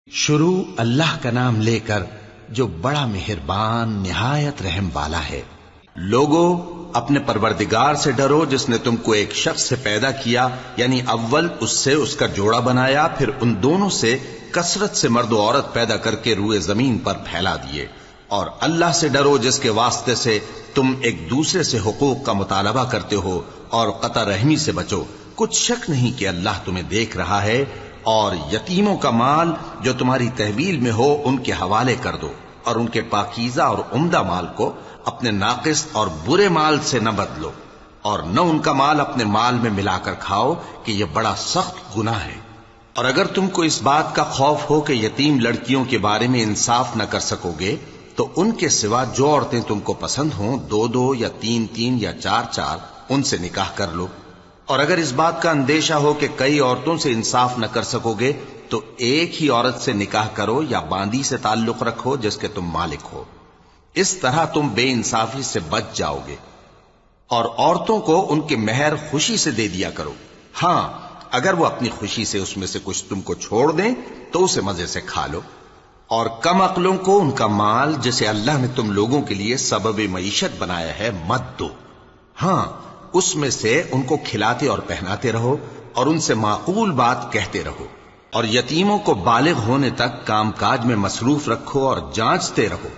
شروع اللہ کا نام لے کر جو بڑا مہربان نہایت رحم والا ہے۔ لوگو اپنے پروردگار سے ڈرو جس نے تم کو ایک شخص سے پیدا کیا، یعنی اول اس سے اس کا جوڑا بنایا، پھر ان دونوں سے کثرت سے مرد و عورت پیدا کر کے روئے زمین پر پھیلا دیے۔ اور اللہ سے ڈرو جس کے واسطے سے تم ایک دوسرے سے حقوق کا مطالبہ کرتے ہو، اور قطع رحمی سے بچو۔ کچھ شک نہیں کہ اللہ تمہیں دیکھ رہا ہے۔ اور یتیموں کا مال جو تمہاری تحویل میں ہو ان کے حوالے کر دو، اور ان کے پاکیزہ اور عمدہ مال کو اپنے ناقص اور برے مال سے نہ بدلو، اور نہ ان کا مال اپنے مال میں ملا کر کھاؤ کہ یہ بڑا سخت گناہ ہے۔ اور اگر تم کو اس بات کا خوف ہو کہ یتیم لڑکیوں کے بارے میں انصاف نہ کر سکو گے تو ان کے سوا جو عورتیں تم کو پسند ہوں، دو دو یا تین تین یا چار چار، ان سے نکاح کر لو۔ اور اگر اس بات کا اندیشہ ہو کہ کئی عورتوں سے انصاف نہ کر سکو گے تو ایک ہی عورت سے نکاح کرو یا باندی سے تعلق رکھو جس کے تم مالک ہو۔ اس طرح تم بے انصافی سے بچ جاؤ گے۔ اور عورتوں کو ان کے مہر خوشی سے دے دیا کرو۔ ہاں، اگر وہ اپنی خوشی سے اس میں سے کچھ تم کو چھوڑ دیں تو اسے مزے سے کھا لو۔ اور کم عقلوں کو ان کا مال جسے اللہ نے تم لوگوں کے لیے سبب معیشت بنایا ہے مت دو۔ ہاں، اس میں سے ان کو کھلاتے اور پہناتے رہو، اور ان سے معقول بات کہتے رہو۔ اور یتیموں کو بالغ ہونے تک کام کاج میں مصروف رکھو اور جانچتے رہو۔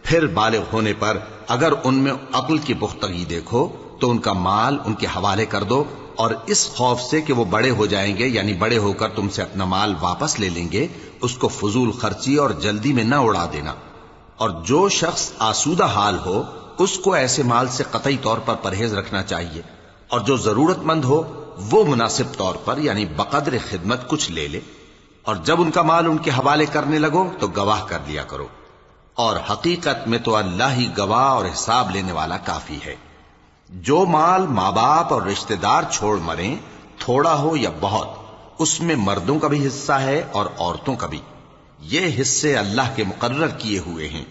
پھر بالغ ہونے پر اگر ان میں عقل کی پختگی دیکھو تو ان کا مال ان کے حوالے کر دو، اور اس خوف سے کہ وہ بڑے ہو جائیں گے، یعنی بڑے ہو کر تم سے اپنا مال واپس لے لیں گے، اس کو فضول خرچی اور جلدی میں نہ اڑا دینا۔ اور جو شخص آسودہ حال ہو اس کو ایسے مال سے قطعی طور پر پرہیز رکھنا چاہیے، اور جو ضرورت مند ہو وہ مناسب طور پر یعنی بقدر خدمت کچھ لے لے۔ اور جب ان کا مال ان کے حوالے کرنے لگو تو گواہ کر لیا کرو، اور حقیقت میں تو اللہ ہی گواہ اور حساب لینے والا کافی ہے۔ جو مال ماں باپ اور رشتہ دار چھوڑ مریں، تھوڑا ہو یا بہت، اس میں مردوں کا بھی حصہ ہے اور عورتوں کا بھی۔ یہ حصے اللہ کے مقرر کیے ہوئے ہیں۔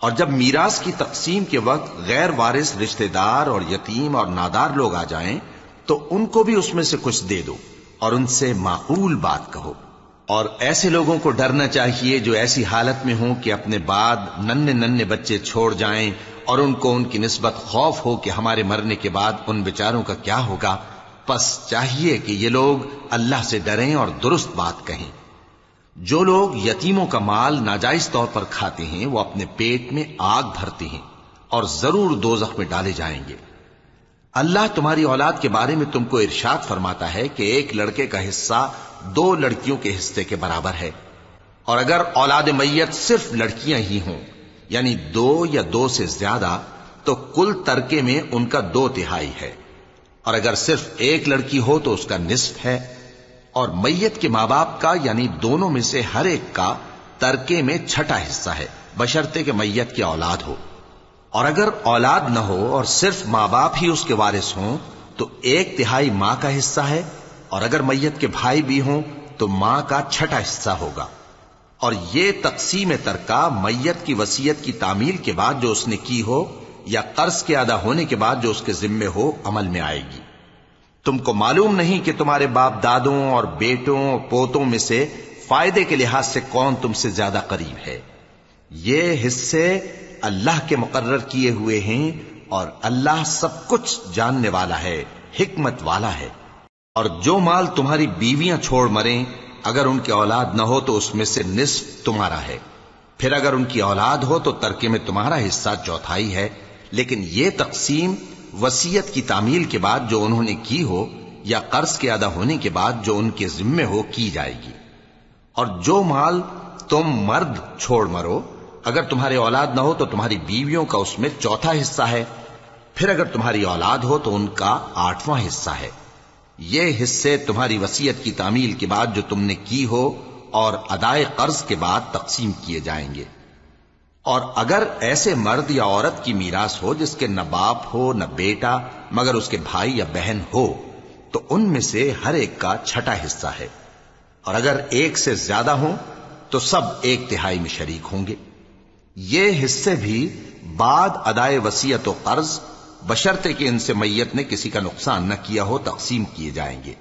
اور جب میراث کی تقسیم کے وقت غیر وارث رشتہ دار اور یتیم اور نادار لوگ آ جائیں تو ان کو بھی اس میں سے کچھ دے دو، اور ان سے معقول بات کہو۔ اور ایسے لوگوں کو ڈرنا چاہیے جو ایسی حالت میں ہوں کہ اپنے بعد ننھے ننھے بچے چھوڑ جائیں، اور ان کو ان کی نسبت خوف ہو کہ ہمارے مرنے کے بعد ان بیچاروں کا کیا ہوگا۔ پس چاہیے کہ یہ لوگ اللہ سے ڈریں اور درست بات کہیں۔ جو لوگ یتیموں کا مال ناجائز طور پر کھاتے ہیں وہ اپنے پیٹ میں آگ بھرتے ہیں اور ضرور دوزخ میں ڈالے جائیں گے۔ اللہ تمہاری اولاد کے بارے میں تم کو ارشاد فرماتا ہے کہ ایک لڑکے کا حصہ دو لڑکیوں کے حصے کے برابر ہے، اور اگر اولاد میت صرف لڑکیاں ہی ہوں، یعنی دو یا دو سے زیادہ، تو کل ترکے میں ان کا 2/3 ہے۔ اور اگر صرف ایک لڑکی ہو تو اس کا نصف ہے۔ اور میت کے ماں باپ کا یعنی دونوں میں سے ہر ایک کا ترکے میں 6واں حصہ ہے، بشرطے کہ میت کی اولاد ہو۔ اور اگر اولاد نہ ہو اور صرف ماں باپ ہی اس کے وارث ہوں تو 1/3 ماں کا حصہ ہے، اور اگر میت کے بھائی بھی ہوں تو ماں کا 6واں حصہ ہوگا۔ اور یہ تقسیم ترکہ میت کی وصیت کی تعمیل کے بعد جو اس نے کی ہو یا قرض کے ادا ہونے کے بعد جو اس کے ذمے ہو عمل میں آئے گی۔ تم کو معلوم نہیں کہ تمہارے باپ دادوں اور بیٹوں اور پوتوں میں سے فائدے کے لحاظ سے کون تم سے زیادہ قریب ہے۔ یہ حصے اللہ کے مقرر کیے ہوئے ہیں، اور اللہ سب کچھ جاننے والا ہے، حکمت والا ہے۔ اور جو مال تمہاری بیویاں چھوڑ مریں، اگر ان کی اولاد نہ ہو تو اس میں سے نصف تمہارا ہے۔ پھر اگر ان کی اولاد ہو تو ترکے میں تمہارا حصہ 1/4 ہے، لیکن یہ تقسیم وصیت کی تعمیل کے بعد جو انہوں نے کی ہو یا قرض کے ادا ہونے کے بعد جو ان کے ذمے ہو کی جائے گی۔ اور جو مال تم مرد چھوڑ مرو، اگر تمہارے اولاد نہ ہو تو تمہاری بیویوں کا اس میں 1/4 حصہ ہے۔ پھر اگر تمہاری اولاد ہو تو ان کا 8واں حصہ ہے۔ یہ حصے تمہاری وصیت کی تعمیل کے بعد جو تم نے کی ہو اور ادائے قرض کے بعد تقسیم کیے جائیں گے۔ اور اگر ایسے مرد یا عورت کی میراث ہو جس کے نہ باپ ہو نہ بیٹا مگر اس کے بھائی یا بہن ہو تو ان میں سے ہر ایک کا 6واں حصہ ہے۔ اور اگر ایک سے زیادہ ہوں تو سب 1/3 میں شریک ہوں گے۔ یہ حصے بھی بعد ادائے وصیت و قرض بشرطے کہ ان سے میت نے کسی کا نقصان نہ کیا ہو تقسیم کیے جائیں گے۔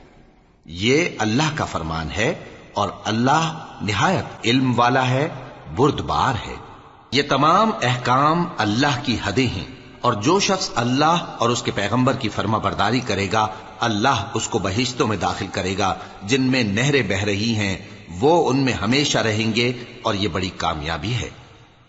یہ اللہ کا فرمان ہے اور اللہ نہایت علم والا ہے، بردبار ہے۔ یہ تمام احکام اللہ کی حدیں ہیں، اور جو شخص اللہ اور اس کے پیغمبر کی فرما برداری کرے گا اللہ اس کو بہشتوں میں داخل کرے گا جن میں نہریں بہہ رہی ہیں، وہ ان میں ہمیشہ رہیں گے، اور یہ بڑی کامیابی ہے۔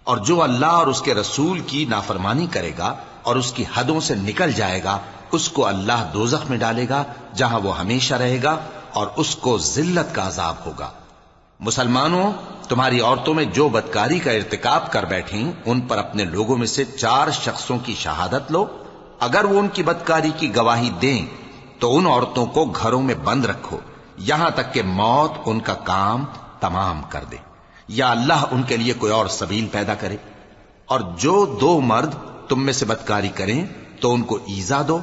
اور جو اللہ اور اس کے رسول کی نافرمانی کرے گا اور اس کی حدوں سے نکل جائے گا اس کو اللہ دوزخ میں ڈالے گا جہاں وہ ہمیشہ رہے گا، اور اس کو ذلت کا عذاب ہوگا۔ مسلمانوں، تمہاری عورتوں میں جو بدکاری کا ارتکاب کر بیٹھیں ان پر اپنے لوگوں میں سے 4 شخصوں کی شہادت لو۔ اگر وہ ان کی بدکاری کی گواہی دیں تو ان عورتوں کو گھروں میں بند رکھو یہاں تک کہ موت ان کا کام تمام کر دے، یا اللہ ان کے لیے کوئی اور سبیل پیدا کرے۔ اور جو 2 مرد تم میں سے بدکاری کریں تو ان کو ایذا دو،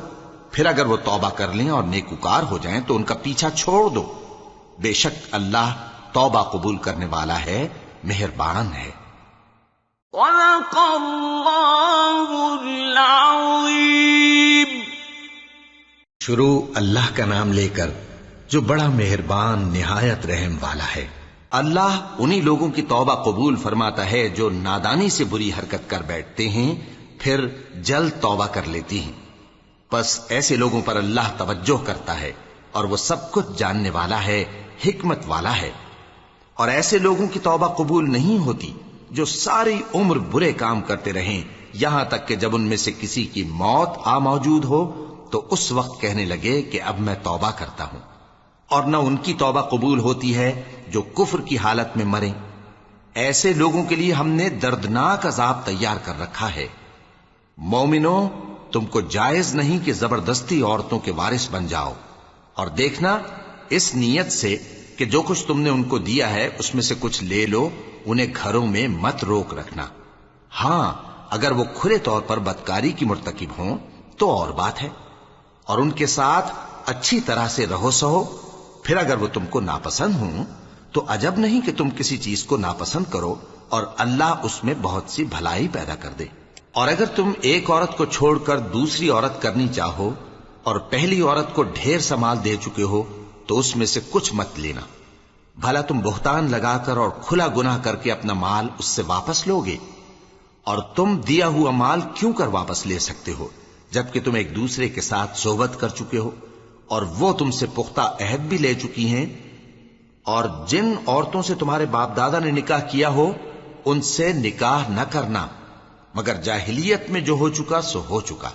پھر اگر وہ توبہ کر لیں اور نیکوکار ہو جائیں تو ان کا پیچھا چھوڑ دو۔ بے شک اللہ توبہ قبول کرنے والا ہے، مہربان ہے۔ صدق اللہ العظیم۔ شروع اللہ کا نام لے کر جو بڑا مہربان نہایت رحم والا ہے۔ اللہ انہی لوگوں کی توبہ قبول فرماتا ہے جو نادانی سے بری حرکت کر بیٹھتے ہیں پھر جلد توبہ کر لیتی ہیں، بس ایسے لوگوں پر اللہ توجہ کرتا ہے اور وہ سب کچھ جاننے والا ہے، حکمت والا ہے۔ اور ایسے لوگوں کی توبہ قبول نہیں ہوتی جو ساری عمر برے کام کرتے رہیں یہاں تک کہ جب ان میں سے کسی کی موت آ موجود ہو تو اس وقت کہنے لگے کہ اب میں توبہ کرتا ہوں۔ اور نہ ان کی توبہ قبول ہوتی ہے جو کفر کی حالت میں مریں۔ ایسے لوگوں کے لیے ہم نے دردناک عذاب تیار کر رکھا ہے۔ مومنوں، تم کو جائز نہیں کہ زبردستی عورتوں کے وارث بن جاؤ، اور دیکھنا اس نیت سے کہ جو کچھ تم نے ان کو دیا ہے اس میں سے کچھ لے لو، انہیں گھروں میں مت روک رکھنا۔ ہاں، اگر وہ کھلے طور پر بدکاری کی مرتکب ہوں تو اور بات ہے، اور ان کے ساتھ اچھی طرح سے رہو سہو۔ پھر اگر وہ تم کو ناپسند ہوں تو عجب نہیں کہ تم کسی چیز کو ناپسند کرو اور اللہ اس میں بہت سی بھلائی پیدا کر دے۔ اور اگر تم ایک عورت کو چھوڑ کر دوسری عورت کرنی چاہو اور پہلی عورت کو ڈھیر سا مال دے چکے ہو تو اس میں سے کچھ مت لینا، بھلا تم بہتان لگا کر اور کھلا گناہ کر کے اپنا مال اس سے واپس لوگے؟ اور تم دیا ہوا مال کیوں کر واپس لے سکتے ہو جبکہ تم ایک دوسرے کے ساتھ صحبت کر چکے ہو اور وہ تم سے پختہ عہد بھی لے چکی ہیں؟ اور جن عورتوں سے تمہارے باپ دادا نے نکاح کیا ہو ان سے نکاح نہ کرنا مگر جاہلیت میں جو ہو چکا سو ہو چکا۔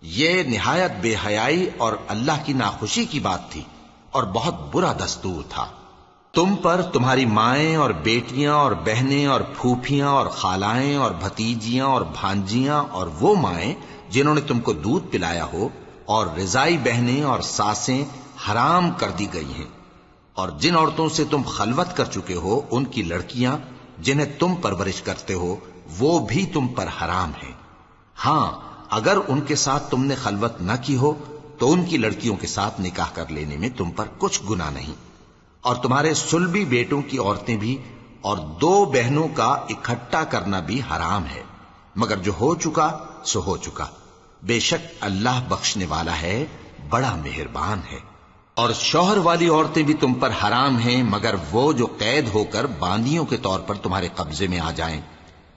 یہ نہایت بے حیائی اور اللہ کی ناخوشی کی بات تھی اور بہت برا دستور تھا۔ تم پر تمہاری مائیں اور بیٹیاں اور بہنیں اور پھوپھیاں اور خالائیں اور بھتیجیاں اور بھانجیاں اور وہ مائیں جنہوں نے تم کو دودھ پلایا ہو اور رضائی بہنیں اور ساسیں حرام کر دی گئی ہیں، اور جن عورتوں سے تم خلوت کر چکے ہو ان کی لڑکیاں جنہیں تم پرورش کرتے ہو وہ بھی تم پر حرام ہیں۔ ہاں، اگر ان کے ساتھ تم نے خلوت نہ کی ہو تو ان کی لڑکیوں کے ساتھ نکاح کر لینے میں تم پر کچھ گناہ نہیں۔ اور تمہارے صلبی بیٹوں کی عورتیں بھی اور 2 بہنوں کا اکٹھا کرنا بھی حرام ہے، مگر جو ہو چکا سو ہو چکا۔ بے شک اللہ بخشنے والا ہے، بڑا مہربان ہے۔ اور شوہر والی عورتیں بھی تم پر حرام ہیں مگر وہ جو قید ہو کر باندیوں کے طور پر تمہارے قبضے میں آ جائیں۔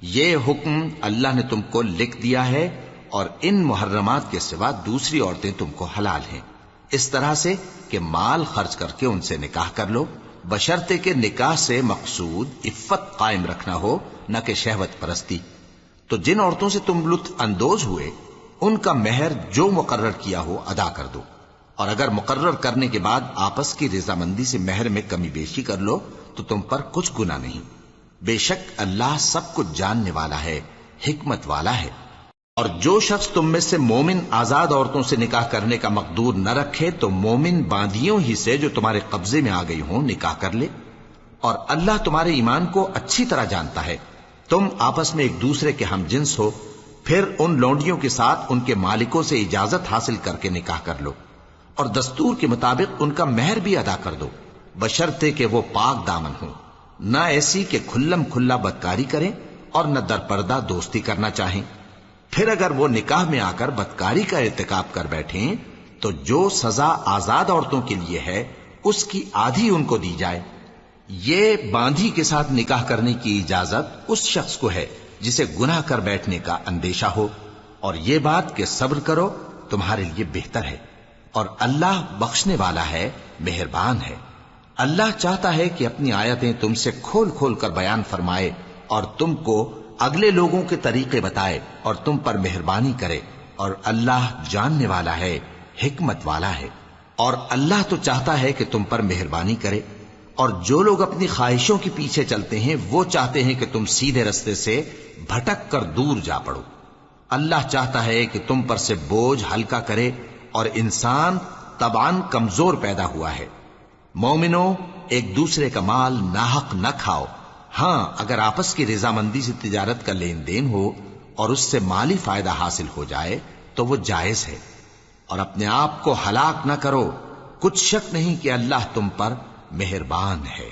یہ حکم اللہ نے تم کو لکھ دیا ہے، اور ان محرمات کے سوا دوسری عورتیں تم کو حلال ہیں، اس طرح سے کہ مال خرچ کر کے ان سے نکاح کر لو، بشرطے کہ نکاح سے مقصود عفت قائم رکھنا ہو نہ کہ شہوت پرستی۔ تو جن عورتوں سے تم لطف اندوز ہوئے ان کا مہر جو مقرر کیا ہو ادا کر دو، اور اگر مقرر کرنے کے بعد آپس کی رضامندی سے مہر میں کمی بیشی کر لو تو تم پر کچھ گناہ نہیں۔ بے شک اللہ سب کچھ جاننے والا ہے، حکمت والا ہے۔ اور جو شخص تم میں سے مومن آزاد عورتوں سے نکاح کرنے کا مقدور نہ رکھے تو مومن باندیوں ہی سے جو تمہارے قبضے میں آ گئی ہوں نکاح کر لے، اور اللہ تمہارے ایمان کو اچھی طرح جانتا ہے۔ تم آپس میں ایک دوسرے کے ہم جنس ہو، پھر ان لونڈیوں کے ساتھ ان کے مالکوں سے اجازت حاصل کر کے نکاح کر لو، اور دستور کے مطابق ان کا مہر بھی ادا کر دو، بشرطے کہ وہ پاک دامن ہوں، نہ ایسی کہ کھلم کھلا بدکاری کریں اور نہ درپردہ دوستی کرنا چاہیں۔ پھر اگر وہ نکاح میں آ کر بدکاری کا ارتکاب کر بیٹھیں تو جو سزا آزاد عورتوں کے لیے ہے اس کی آدھی ان کو دی جائے۔ یہ باندھی کے ساتھ نکاح کرنے کی اجازت اس شخص کو ہے جسے گناہ کر بیٹھنے کا اندیشہ ہو، اور یہ بات کہ صبر کرو تمہارے لیے بہتر ہے، اور اللہ بخشنے والا ہے، مہربان ہے۔ اللہ چاہتا ہے کہ اپنی آیتیں تم سے کھول کھول کر بیان فرمائے اور تم کو اگلے لوگوں کے طریقے بتائے اور تم پر مہربانی کرے، اور اللہ جاننے والا ہے، حکمت والا ہے۔ اور اللہ تو چاہتا ہے کہ تم پر مہربانی کرے، اور جو لوگ اپنی خواہشوں کے پیچھے چلتے ہیں وہ چاہتے ہیں کہ تم سیدھے رستے سے بھٹک کر دور جا پڑو۔ اللہ چاہتا ہے کہ تم پر سے بوجھ ہلکا کرے، اور انسان طبعاً کمزور پیدا ہوا ہے۔ مومنو، ایک دوسرے کا مال ناحق نہ کھاؤ، ہاں اگر آپس کی رضامندی سے تجارت کا لین دین ہو اور اس سے مالی فائدہ حاصل ہو جائے تو وہ جائز ہے، اور اپنے آپ کو ہلاک نہ کرو، کچھ شک نہیں کہ اللہ تم پر مہربان ہے۔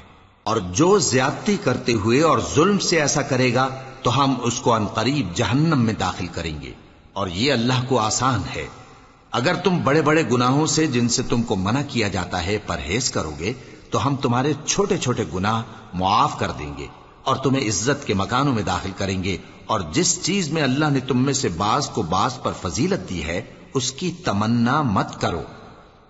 اور جو زیادتی کرتے ہوئے اور ظلم سے ایسا کرے گا تو ہم اس کو عنقریب جہنم میں داخل کریں گے، اور یہ اللہ کو آسان ہے۔ اگر تم بڑے بڑے گناہوں سے جن سے تم کو منع کیا جاتا ہے پرہیز کرو گے تو ہم تمہارے چھوٹے چھوٹے گناہ معاف کر دیں گے اور تمہیں عزت کے مکانوں میں داخل کریں گے، اور جس چیز میں اللہ نے تم میں سے بعض کو بعض پر فضیلت دی ہے اس کی تمنا مت کرو۔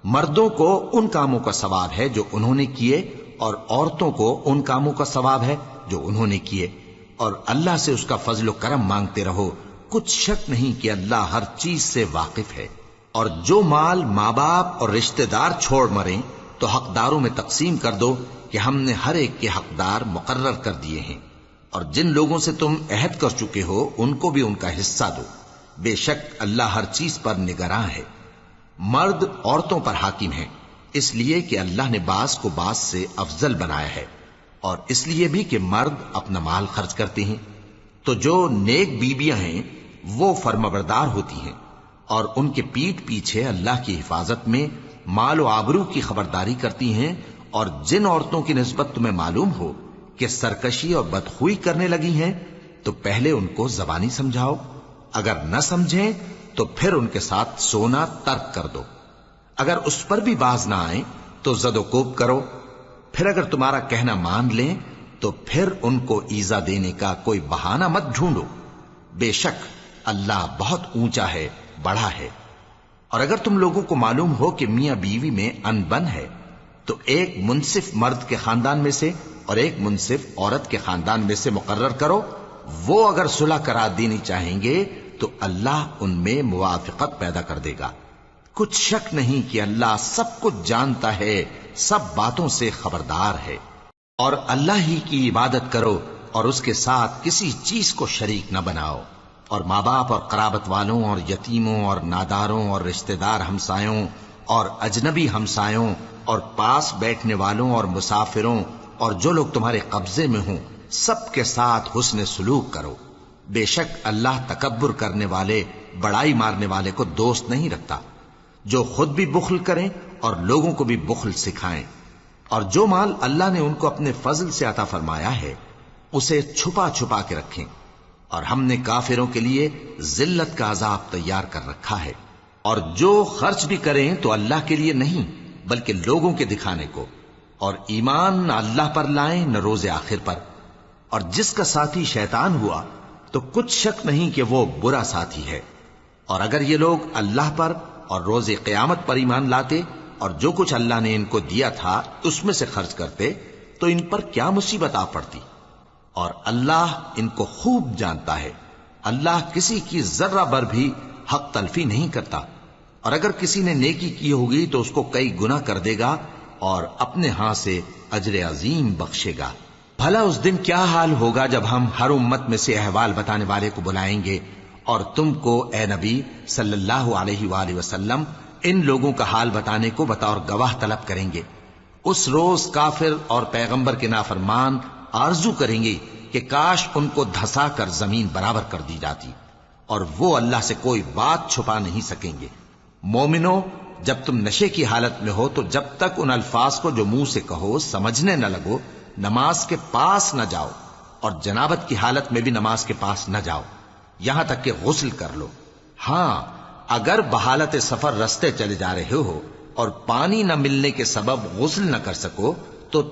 مردوں کو ان کاموں کا ثواب ہے جو انہوں نے کیے، اور عورتوں کو ان کاموں کا ثواب ہے جو انہوں نے کیے، اور اللہ سے اس کا فضل و کرم مانگتے رہو، کچھ شک نہیں کہ اللہ ہر چیز سے واقف ہے۔ اور جو مال ماں باپ اور رشتہ دار چھوڑ مریں تو حقداروں میں تقسیم کر دو کہ ہم نے ہر ایک کے حقدار مقرر کر دیے ہیں، اور جن لوگوں سے تم عہد کر چکے ہو ان کو بھی ان کا حصہ دو، بے شک اللہ ہر چیز پر نگراں ہے۔ مرد عورتوں پر حاکم ہیں، اس لیے کہ اللہ نے بعض کو بعض سے افضل بنایا ہے، اور اس لیے بھی کہ مرد اپنا مال خرچ کرتے ہیں، تو جو نیک بیویاں ہیں وہ فرمانبردار ہوتی ہیں، اور ان کے پیٹھ پیچھے اللہ کی حفاظت میں مال و آبرو کی خبرداری کرتی ہیں۔ اور جن عورتوں کی نسبت تمہیں معلوم ہو کہ سرکشی اور بدخوئی کرنے لگی ہیں تو پہلے ان کو زبانی سمجھاؤ، اگر نہ سمجھیں تو پھر ان کے ساتھ سونا ترک کر دو، اگر اس پر بھی باز نہ آئیں تو زد و کوب کرو، پھر اگر تمہارا کہنا مان لیں تو پھر ان کو ایذا دینے کا کوئی بہانہ مت ڈھونڈو، بے شک اللہ بہت اونچا ہے، بڑا ہے۔ اور اگر تم لوگوں کو معلوم ہو کہ میاں بیوی میں انبن ہے تو ایک منصف مرد کے خاندان میں سے اور ایک منصف عورت کے خاندان میں سے مقرر کرو، وہ اگر صلح کرا دینی چاہیں گے تو اللہ ان میں موافقت پیدا کر دے گا۔ کچھ شک نہیں کہ اللہ سب کچھ جانتا ہے، سب باتوں سے خبردار ہے۔ اور اللہ ہی کی عبادت کرو اور اس کے ساتھ کسی چیز کو شریک نہ بناؤ، اور ماں باپ اور قرابت والوں اور یتیموں اور ناداروں اور رشتہ دار ہمسایوں اور اجنبی ہمسایوں اور پاس بیٹھنے والوں اور مسافروں اور جو لوگ تمہارے قبضے میں ہوں سب کے ساتھ حسن سلوک کرو، بے شک اللہ تکبر کرنے والے، بڑائی مارنے والے کو دوست نہیں رکھتا۔ جو خود بھی بخل کریں اور لوگوں کو بھی بخل سکھائیں، اور جو مال اللہ نے ان کو اپنے فضل سے عطا فرمایا ہے اسے چھپا چھپا کے رکھیں، اور ہم نے کافروں کے لیے ذلت کا عذاب تیار کر رکھا ہے۔ اور جو خرچ بھی کریں تو اللہ کے لیے نہیں بلکہ لوگوں کے دکھانے کو، اور ایمان نہ اللہ پر لائیں نہ روز آخر پر، اور جس کا ساتھی شیطان ہوا تو کچھ شک نہیں کہ وہ برا ساتھی ہے۔ اور اگر یہ لوگ اللہ پر اور روز قیامت پر ایمان لاتے اور جو کچھ اللہ نے ان کو دیا تھا اس میں سے خرچ کرتے تو ان پر کیا مصیبت آ پڑتی، اور اللہ ان کو خوب جانتا ہے۔ اللہ کسی کی ذرہ بر بھی حق تلفی نہیں کرتا، اور اگر کسی نے نیکی کی ہوگی تو اس کو کئی گنا کر دے گا اور اپنے ہاں سے اجر عظیم بخشے گا۔ بھلا اس دن کیا حال ہوگا جب ہم ہر امت میں سے احوال بتانے والے کو بلائیں گے اور تم کو اے نبی صلی اللہ علیہ وآلہ وسلم ان لوگوں کا حال بتانے کو بطور گواہ طلب کریں گے۔ اس روز کافر اور پیغمبر کے نافرمان آرزو کریں گے کہ کاش ان کو دھسا کر زمین برابر کر دی جاتی، اور وہ اللہ سے کوئی بات چھپا نہیں سکیں گے۔ مومنو، جب تم نشے کی حالت میں ہو تو جب تک ان الفاظ کو جو منہ سے کہو سمجھنے نہ لگو نماز کے پاس نہ جاؤ، اور جنابت کی حالت میں بھی نماز کے پاس نہ جاؤ یہاں تک کہ غسل کر لو۔ ہاں، اگر بحالت سفر رستے چلے جا رہے ہو اور پانی نہ ملنے کے سبب غسل نہ کر سکو تو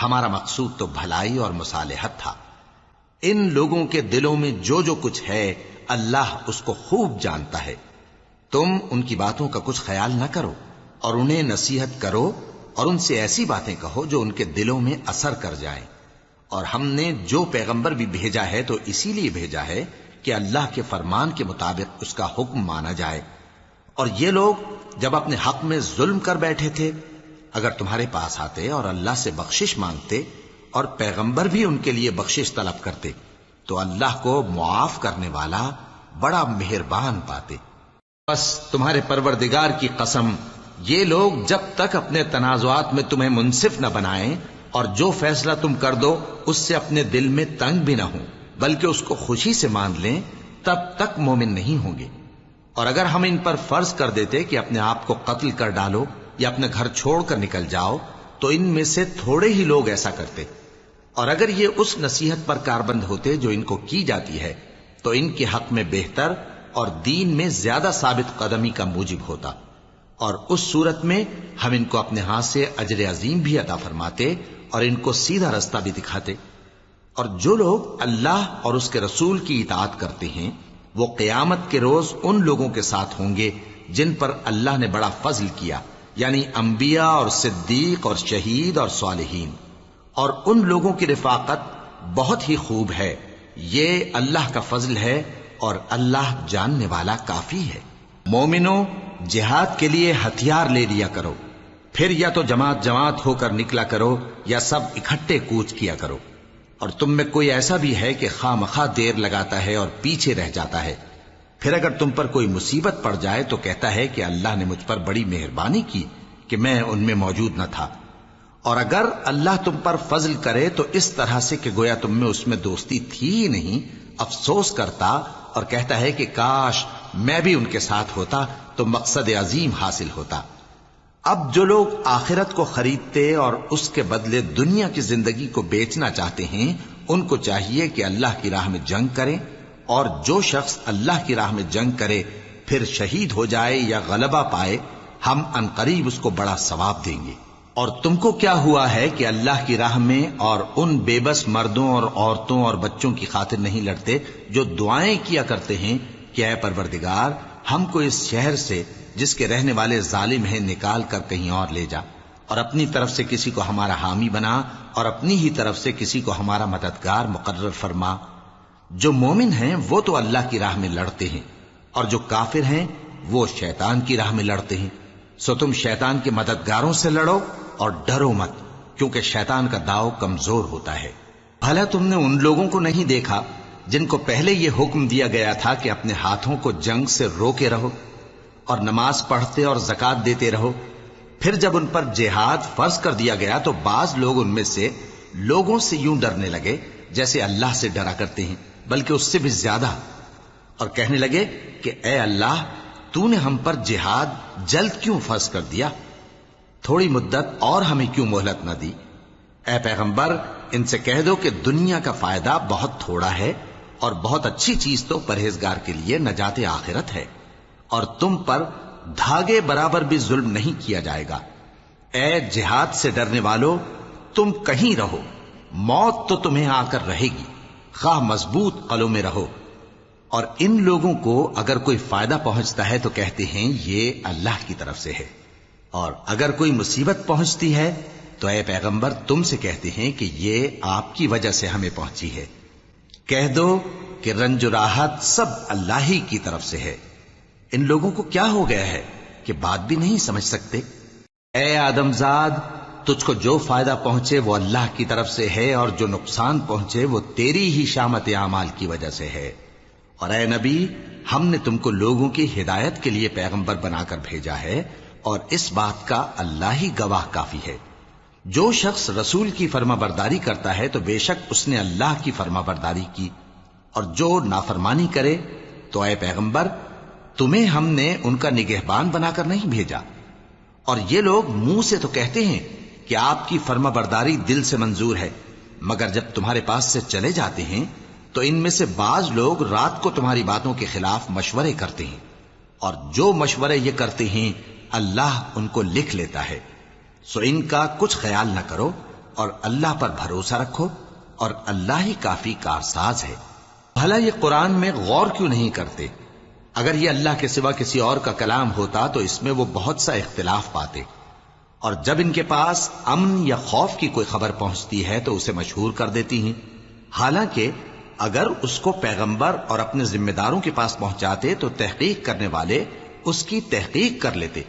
ہمارا مقصود تو بھلائی اور مصالحت تھا. ان لوگوں کے دلوں میں جو جو کچھ ہے اللہ اس کو خوب جانتا ہے. تم ان کی باتوں کا کچھ خیال نہ کرو اور انہیں نصیحت کرو اور ان سے ایسی باتیں کہو جو ان کے دلوں میں اثر کر جائیں. اور ہم نے جو پیغمبر بھی بھیجا ہے تو اسی لیے بھیجا ہے کہ اللہ کے فرمان کے مطابق اس کا حکم مانا جائے. اور یہ لوگ جب اپنے حق میں ظلم کر بیٹھے تھے، اگر تمہارے پاس آتے اور اللہ سے بخشش مانگتے اور پیغمبر بھی ان کے لیے بخشش طلب کرتے تو اللہ کو معاف کرنے والا بڑا مہربان پاتے. بس تمہارے پروردگار کی قسم، یہ لوگ جب تک اپنے تنازعات میں تمہیں منصف نہ بنائیں اور جو فیصلہ تم کر دو اس سے اپنے دل میں تنگ بھی نہ ہوں بلکہ اس کو خوشی سے مان لیں، تب تک مومن نہیں ہوں گے. اور اگر ہم ان پر فرض کر دیتے کہ اپنے آپ کو قتل کر ڈالو یا اپنے گھر چھوڑ کر نکل جاؤ تو ان میں سے تھوڑے ہی لوگ ایسا کرتے. اور اگر یہ اس نصیحت پر کاربند ہوتے جو ان کو کی جاتی ہے تو ان کے حق میں بہتر اور دین میں زیادہ ثابت قدمی کا موجب ہوتا. اور اس صورت میں ہم ان کو اپنے ہاتھ سے اجر عظیم بھی عطا فرماتے اور ان کو سیدھا رستہ بھی دکھاتے. اور جو لوگ اللہ اور اس کے رسول کی اطاعت کرتے ہیں وہ قیامت کے روز ان لوگوں کے ساتھ ہوں گے جن پر اللہ نے بڑا فضل کیا، یعنی انبیاء اور صدیق اور شہید اور صالحین. اور ان لوگوں کی رفاقت بہت ہی خوب ہے. یہ اللہ کا فضل ہے اور اللہ جاننے والا کافی ہے. مومنوں، جہاد کے لیے ہتھیار لے لیا کرو، پھر یا تو جماعت جماعت ہو کر نکلا کرو یا سب اکٹھے کوچ کیا کرو. اور تم میں کوئی ایسا بھی ہے کہ خواہ مخواہ دیر لگاتا ہے اور پیچھے رہ جاتا ہے، پھر اگر تم پر کوئی مصیبت پڑ جائے تو کہتا ہے کہ اللہ نے مجھ پر بڑی مہربانی کی کہ میں ان میں موجود نہ تھا. اور اگر اللہ تم پر فضل کرے تو اس طرح سے کہ گویا تم میں اس میں دوستی تھی ہی نہیں، افسوس کرتا اور کہتا ہے کہ کاش میں بھی ان کے ساتھ ہوتا تو مقصد عظیم حاصل ہوتا. اب جو لوگ آخرت کو خریدتے اور اس کے بدلے دنیا کی زندگی کو بیچنا چاہتے ہیں ان کو چاہیے کہ اللہ کی راہ میں جنگ کریں، اور جو شخص اللہ کی راہ میں جنگ کرے پھر شہید ہو جائے یا غلبہ پائے ہم عنقریب اس کو بڑا ثواب دیں گے. اور تم کو کیا ہوا ہے کہ اللہ کی راہ میں اور ان بے بس مردوں اور عورتوں اور بچوں کی خاطر نہیں لڑتے جو دعائیں کیا کرتے ہیں کہ اے پروردگار ہم کو اس شہر سے جس کے رہنے والے ظالم ہیں نکال کر کہیں اور لے جا، اور اپنی طرف سے کسی کو ہمارا حامی بنا اور اپنی ہی طرف سے کسی کو ہمارا مددگار مقرر فرما. جو مومن ہیں وہ تو اللہ کی راہ میں لڑتے ہیں اور جو کافر ہیں وہ شیطان کی راہ میں لڑتے ہیں. سو تم شیطان کے مددگاروں سے لڑو اور ڈرو مت، کیونکہ شیطان کا داؤ کمزور ہوتا ہے. بھلا تم نے ان لوگوں کو نہیں دیکھا جن کو پہلے یہ حکم دیا گیا تھا کہ اپنے ہاتھوں کو جنگ سے روکے رہو اور نماز پڑھتے اور زکات دیتے رہو، پھر جب ان پر جہاد فرض کر دیا گیا تو بعض لوگ ان میں سے لوگوں سے یوں ڈرنے لگے جیسے اللہ سے ڈرا کرتے ہیں، بلکہ اس سے بھی زیادہ، اور کہنے لگے کہ اے اللہ تو نے ہم پر جہاد جلد کیوں فرض کر دیا، تھوڑی مدت اور ہمیں کیوں مہلت نہ دی. اے پیغمبر ان سے کہہ دو کہ دنیا کا فائدہ بہت تھوڑا ہے اور بہت اچھی چیز تو پرہیزگار کے لیے نجات آخرت ہے، اور تم پر دھاگے برابر بھی ظلم نہیں کیا جائے گا. اے جہاد سے ڈرنے والو تم کہیں رہو، موت تو تمہیں آ کر رہے گی، خواہ مضبوط قلعوں میں رہو. اور ان لوگوں کو اگر کوئی فائدہ پہنچتا ہے تو کہتے ہیں یہ اللہ کی طرف سے ہے، اور اگر کوئی مصیبت پہنچتی ہے تو اے پیغمبر تم سے کہتے ہیں کہ یہ آپ کی وجہ سے ہمیں پہنچی ہے. کہہ دو کہ رنج و راحت سب اللہ ہی کی طرف سے ہے. ان لوگوں کو کیا ہو گیا ہے کہ بات بھی نہیں سمجھ سکتے. اے آدم زاد تجھ کو جو فائدہ پہنچے وہ اللہ کی طرف سے ہے اور جو نقصان پہنچے وہ تیری ہی شامت اعمال کی وجہ سے ہے. اور اے نبی ہم نے تم کو لوگوں کی ہدایت کے لیے پیغمبر بنا کر بھیجا ہے اور اس بات کا اللہ ہی گواہ کافی ہے. جو شخص رسول کی فرما برداری کرتا ہے تو بے شک اس نے اللہ کی فرما برداری کی، اور جو نافرمانی کرے تو اے پیغمبر تمہیں ہم نے ان کا نگہبان بنا کر نہیں بھیجا. اور یہ لوگ منہ سے تو کہتے ہیں کہ آپ کی فرما برداری دل سے منظور ہے، مگر جب تمہارے پاس سے چلے جاتے ہیں تو ان میں سے بعض لوگ رات کو تمہاری باتوں کے خلاف مشورے کرتے ہیں، اور جو مشورے یہ کرتے ہیں اللہ ان کو لکھ لیتا ہے. سو ان کا کچھ خیال نہ کرو اور اللہ پر بھروسہ رکھو، اور اللہ ہی کافی کارساز ہے۔ بھلا یہ قرآن میں غور کیوں نہیں کرتے؟ اگر یہ اللہ کے سوا کسی اور کا کلام ہوتا تو اس میں وہ بہت سا اختلاف پاتے، اور جب ان کے پاس امن یا خوف کی کوئی خبر پہنچتی ہے تو اسے مشہور کر دیتی ہیں، حالانکہ اگر اس کو پیغمبر اور اپنے ذمہ داروں کے پاس پہنچاتے تو تحقیق کرنے والے اس کی تحقیق کر لیتے،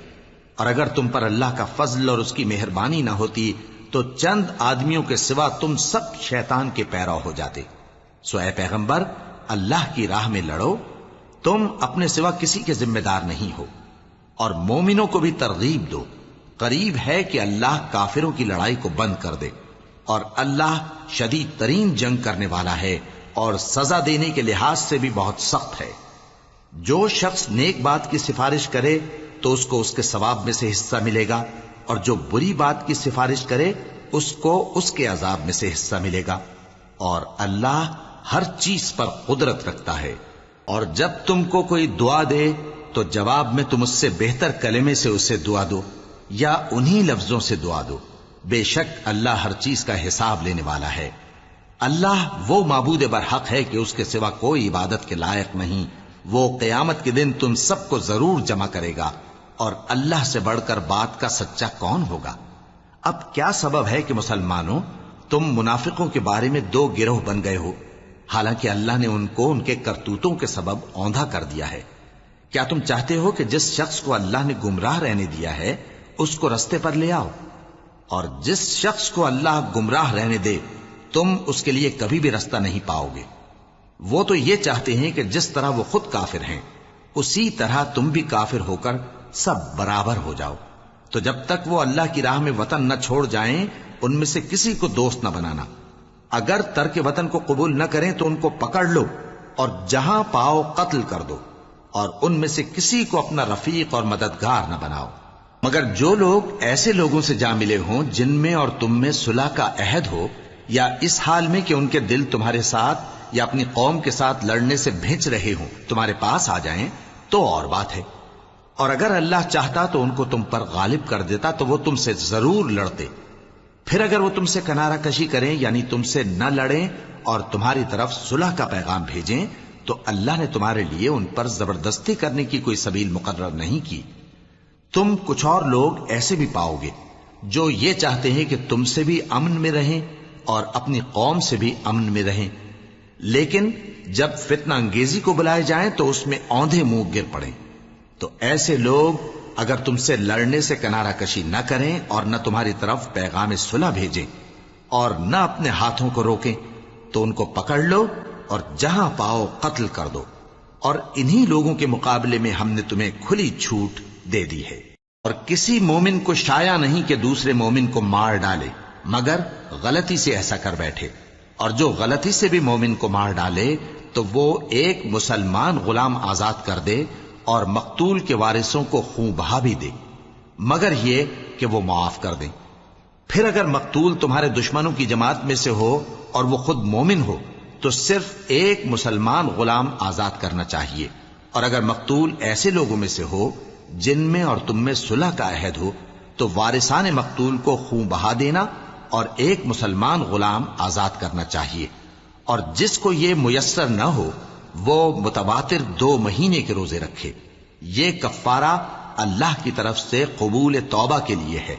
اور اگر تم پر اللہ کا فضل اور اس کی مہربانی نہ ہوتی تو چند آدمیوں کے سوا تم سب شیطان کے پیرو ہو جاتے۔ سو اے پیغمبر، اللہ کی راہ میں لڑو، تم اپنے سوا کسی کے ذمہ دار نہیں ہو، اور مومنوں کو بھی ترغیب دو، قریب ہے کہ اللہ کافروں کی لڑائی کو بند کر دے، اور اللہ شدید ترین جنگ کرنے والا ہے اور سزا دینے کے لحاظ سے بھی بہت سخت ہے۔ جو شخص نیک بات کی سفارش کرے تو اس کو اس کے ثواب میں سے حصہ ملے گا، اور جو بری بات کی سفارش کرے اس کو اس کے عذاب میں سے حصہ ملے گا، اور اللہ ہر چیز پر قدرت رکھتا ہے۔ اور جب تم کو کوئی دعا دے تو جواب میں تم اس سے بہتر کلمے سے اسے دعا دو یا انہی لفظوں سے دعا دو، بے شک اللہ ہر چیز کا حساب لینے والا ہے۔ اللہ وہ معبود برحق ہے کہ اس کے سوا کوئی عبادت کے لائق نہیں، وہ قیامت کے دن تم سب کو ضرور جمع کرے گا، اور اللہ سے بڑھ کر بات کا سچا کون ہوگا؟ اب کیا سبب ہے کہ مسلمانوں تم منافقوں کے بارے میں دو گروہ بن گئے ہو، حالانکہ اللہ نے ان کو ان کے کرتوتوں کے سبب اوندھا کر دیا ہے؟ کیا تم چاہتے ہو کہ جس شخص کو اللہ نے گمراہ رہنے دیا ہے اس کو رستے پر لے آؤ، اور جس شخص کو اللہ گمراہ رہنے دے تم اس کے لیے کبھی بھی رستہ نہیں پاؤ گے؟ وہ تو یہ چاہتے ہیں کہ جس طرح وہ خود کافر ہیں اسی طرح تم بھی کافر ہو کر سب برابر ہو جاؤ۔ تو جب تک وہ اللہ کی راہ میں وطن نہ چھوڑ جائیں ان میں سے کسی کو دوست نہ بنانا، اگر ترک وطن کو قبول نہ کریں تو ان کو پکڑ لو اور جہاں پاؤ قتل کر دو، اور ان میں سے کسی کو اپنا رفیق اور مددگار نہ بناؤ، مگر جو لوگ ایسے لوگوں سے جا ملے ہوں جن میں اور تم میں صلح کا عہد ہو، یا اس حال میں کہ ان کے دل تمہارے ساتھ یا اپنی قوم کے ساتھ لڑنے سے بھنچ رہے ہوں تمہارے پاس آ جائیں تو اور بات ہے، اور اگر اللہ چاہتا تو ان کو تم پر غالب کر دیتا تو وہ تم سے ضرور لڑتے۔ پھر اگر وہ تم سے کنارہ کشی کریں یعنی تم سے نہ لڑیں اور تمہاری طرف صلح کا پیغام بھیجیں تو اللہ نے تمہارے لیے ان پر زبردستی کرنے کی کوئی سبیل مقرر نہیں کی۔ تم کچھ اور لوگ ایسے بھی پاؤ گے جو یہ چاہتے ہیں کہ تم سے بھی امن میں رہیں اور اپنی قوم سے بھی امن میں رہیں، لیکن جب فتنہ انگیزی کو بلائے جائیں تو اس میں اوندھے منہ گر پڑیں۔ تو ایسے لوگ اگر تم سے لڑنے سے کنارہ کشی نہ کریں اور نہ تمہاری طرف پیغام صلح بھیجیں اور نہ اپنے ہاتھوں کو روکیں تو ان کو پکڑ لو اور جہاں پاؤ قتل کر دو، اور انہی لوگوں کے مقابلے میں ہم نے تمہیں کھلی چھوٹ دے دی ہے۔ اور کسی مومن کو شایع نہیں کہ دوسرے مومن کو مار ڈالے مگر غلطی سے ایسا کر بیٹھے، اور جو غلطی سے بھی مومن کو مار ڈالے تو وہ ایک مسلمان غلام آزاد کر دے اور مقتول کے وارثوں کو خون بہا بھی دے، مگر یہ کہ وہ معاف کر دیں۔ پھر اگر مقتول تمہارے دشمنوں کی جماعت میں سے ہو اور وہ خود مومن ہو تو صرف ایک مسلمان غلام آزاد کرنا چاہیے، اور اگر مقتول ایسے لوگوں میں سے ہو جن میں اور تم میں صلح کا عہد ہو تو وارثان مقتول کو خون بہا دینا اور ایک مسلمان غلام آزاد کرنا چاہیے، اور جس کو یہ میسر نہ ہو وہ متواتر 2 مہینے کے روزے رکھے۔ یہ کفارہ اللہ کی طرف سے قبول توبہ کے لیے ہے،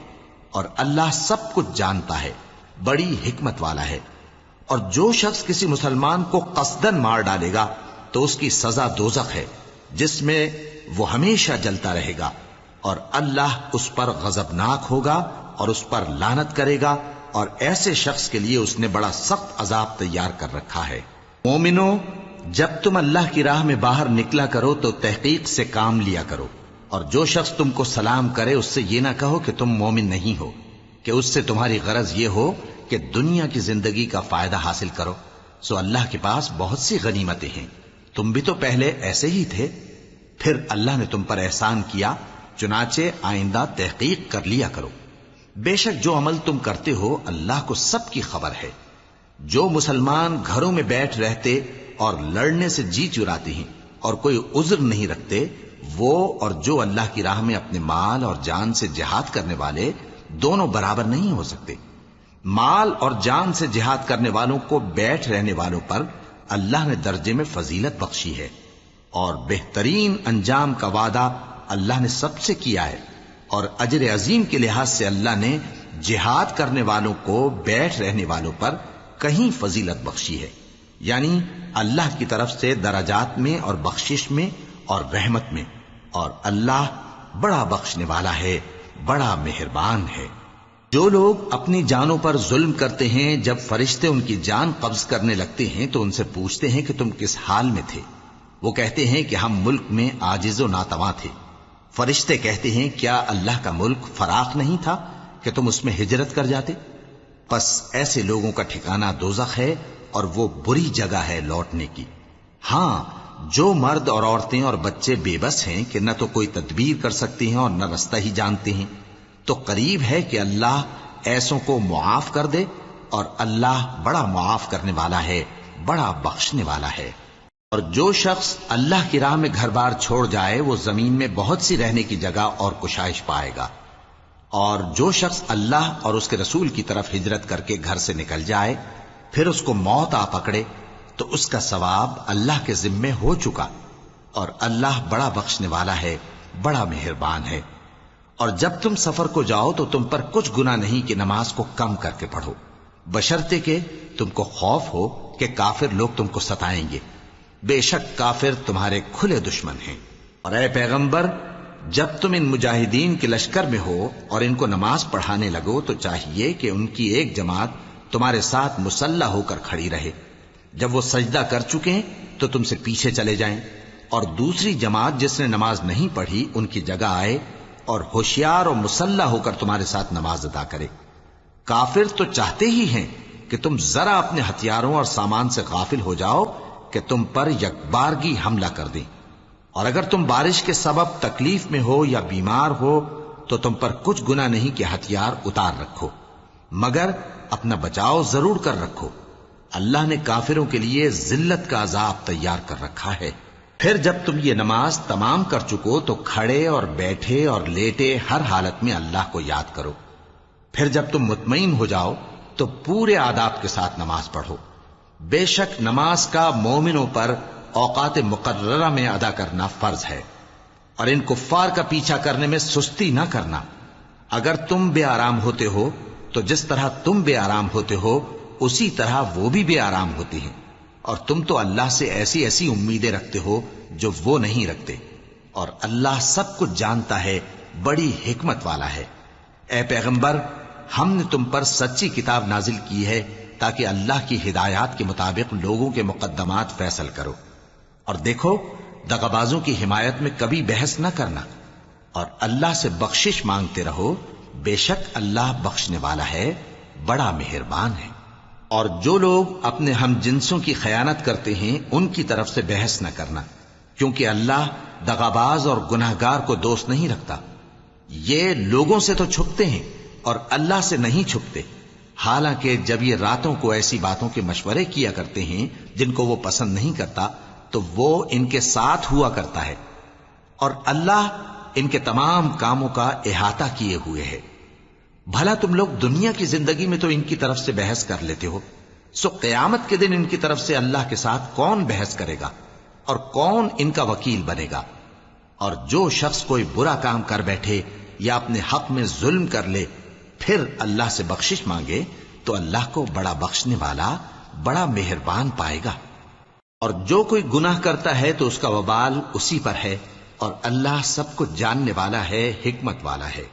اور اللہ سب کچھ جانتا ہے، بڑی حکمت والا ہے۔ اور جو شخص کسی مسلمان کو قصدن مار ڈالے گا تو اس کی سزا دوزخ ہے جس میں وہ ہمیشہ جلتا رہے گا، اور اللہ اس پر غضبناک ہوگا اور اس پر لعنت کرے گا، اور ایسے شخص کے لیے اس نے بڑا سخت عذاب تیار کر رکھا ہے۔ مومنوں، جب تم اللہ کی راہ میں باہر نکلا کرو تو تحقیق سے کام لیا کرو، اور جو شخص تم کو سلام کرے اس سے یہ نہ کہو کہ تم مومن نہیں ہو، کہ اس سے تمہاری غرض یہ ہو کہ دنیا کی زندگی کا فائدہ حاصل کرو۔ سو اللہ کے پاس بہت سی غنیمتیں ہیں، تم بھی تو پہلے ایسے ہی تھے، پھر اللہ نے تم پر احسان کیا، چنانچہ آئندہ تحقیق کر لیا کرو۔ بے شک جو عمل تم کرتے ہو اللہ کو سب کی خبر ہے۔ جو مسلمان گھروں میں بیٹھ رہتے اور لڑنے سے جی چراتے ہیں اور کوئی عذر نہیں رکھتے، وہ اور جو اللہ کی راہ میں اپنے مال اور جان سے جہاد کرنے والے دونوں برابر نہیں ہو سکتے۔ مال اور جان سے جہاد کرنے والوں کو بیٹھ رہنے والوں پر اللہ نے درجے میں فضیلت بخشی ہے، اور بہترین انجام کا وعدہ اللہ نے سب سے کیا ہے، اور اجر عظیم کے لحاظ سے اللہ نے جہاد کرنے والوں کو بیٹھ رہنے والوں پر کہیں فضیلت بخشی ہے، یعنی اللہ کی طرف سے درجات میں اور بخشش میں اور رحمت میں، اور اللہ بڑا بخشنے والا ہے، بڑا مہربان ہے۔ جو لوگ اپنی جانوں پر ظلم کرتے ہیں، جب فرشتے ان کی جان قبض کرنے لگتے ہیں تو ان سے پوچھتے ہیں کہ تم کس حال میں تھے؟ وہ کہتے ہیں کہ ہم ملک میں عاجز و ناتواں تھے۔ فرشتے کہتے ہیں کیا اللہ کا ملک فراخ نہیں تھا کہ تم اس میں ہجرت کر جاتے؟ پس ایسے لوگوں کا ٹھکانہ دوزخ ہے، اور وہ بری جگہ ہے لوٹنے کی۔ ہاں، جو مرد اور عورتیں اور بچے بے بس ہیں کہ نہ تو کوئی تدبیر کر سکتے ہیں اور نہ رستہ ہی جانتے ہیں، تو قریب ہے کہ اللہ ایسوں کو معاف کر دے، اور اللہ بڑا معاف کرنے والا ہے، بڑا بخشنے والا ہے۔ اور جو شخص اللہ کی راہ میں گھر بار چھوڑ جائے وہ زمین میں بہت سی رہنے کی جگہ اور کشائش پائے گا، اور جو شخص اللہ اور اس کے رسول کی طرف ہجرت کر کے گھر سے نکل جائے پھر اس کو موت آ پکڑے تو اس کا ثواب اللہ کے ذمے ہو چکا، اور اللہ بڑا بخشنے والا ہے، بڑا مہربان ہے۔ اور جب تم سفر کو جاؤ تو تم پر کچھ گناہ نہیں کہ نماز کو کم کر کے پڑھو، بشرطے کہ تم کو خوف ہو کہ کافر لوگ تم کو ستائیں گے، بے شک کافر تمہارے کھلے دشمن ہیں۔ اور اے پیغمبر، جب تم ان مجاہدین کے لشکر میں ہو اور ان کو نماز پڑھانے لگو تو چاہیے کہ ان کی ایک جماعت تمہارے ساتھ مسلح ہو کر کھڑی رہے، جب وہ سجدہ کر چکے تو تم سے پیچھے چلے جائیں، اور دوسری جماعت جس نے نماز نہیں پڑھی ان کی جگہ آئے اور ہوشیار اور مسلح ہو کر تمہارے ساتھ نماز ادا کرے۔ کافر تو چاہتے ہی ہیں کہ تم ذرا اپنے ہتھیاروں اور سامان سے غافل ہو جاؤ کہ تم پر یکبارگی حملہ کر دیں، اور اگر تم بارش کے سبب تکلیف میں ہو یا بیمار ہو تو تم پر کچھ گناہ نہیں کہ ہتھیار اتار رکھو، مگر اپنا بچاؤ ضرور کر رکھو، اللہ نے کافروں کے لیے ذلت کا عذاب تیار کر رکھا ہے۔ پھر جب تم یہ نماز تمام کر چکو تو کھڑے اور بیٹھے اور لیٹے ہر حالت میں اللہ کو یاد کرو، پھر جب تم مطمئن ہو جاؤ تو پورے آداب کے ساتھ نماز پڑھو۔ بے شک نماز کا مومنوں پر اوقات مقررہ میں ادا کرنا فرض ہے، اور ان کفار کا پیچھا کرنے میں سستی نہ کرنا۔ اگر تم بے آرام ہوتے ہو تو جس طرح تم بے آرام ہوتے ہو اسی طرح وہ بھی بے آرام ہوتے ہیں، اور تم تو اللہ سے ایسی ایسی امیدیں رکھتے ہو جو وہ نہیں رکھتے، اور اللہ سب کچھ جانتا ہے، بڑی حکمت والا ہے۔ اے پیغمبر، ہم نے تم پر سچی کتاب نازل کی ہے تاکہ اللہ کی ہدایات کے مطابق لوگوں کے مقدمات فیصل کرو، اور دیکھو دغابازوں کی حمایت میں کبھی بحث نہ کرنا، اور اللہ سے بخشش مانگتے رہو، بے شک اللہ بخشنے والا ہے، بڑا مہربان ہے۔ اور جو لوگ اپنے ہم جنسوں کی خیانت کرتے ہیں ان کی طرف سے بحث نہ کرنا، کیونکہ اللہ دغاباز اور گناہگار کو دوست نہیں رکھتا۔ یہ لوگوں سے تو چھپتے ہیں اور اللہ سے نہیں چھپتے، حالانکہ جب یہ راتوں کو ایسی باتوں کے مشورے کیا کرتے ہیں جن کو وہ پسند نہیں کرتا تو وہ ان کے ساتھ ہوا کرتا ہے، اور اللہ ان کے تمام کاموں کا احاطہ کیے ہوئے ہے۔ بھلا تم لوگ دنیا کی زندگی میں تو ان کی طرف سے بحث کر لیتے ہو، سو قیامت کے دن ان کی طرف سے اللہ کے ساتھ کون بحث کرے گا اور کون ان کا وکیل بنے گا؟ اور جو شخص کوئی برا کام کر بیٹھے یا اپنے حق میں ظلم کر لے پھر اللہ سے بخشش مانگے تو اللہ کو بڑا بخشنے والا، بڑا مہربان پائے گا۔ اور جو کوئی گناہ کرتا ہے تو اس کا وبال اسی پر ہے، اور اللہ سب کچھ جاننے والا ہے، حکمت والا ہے۔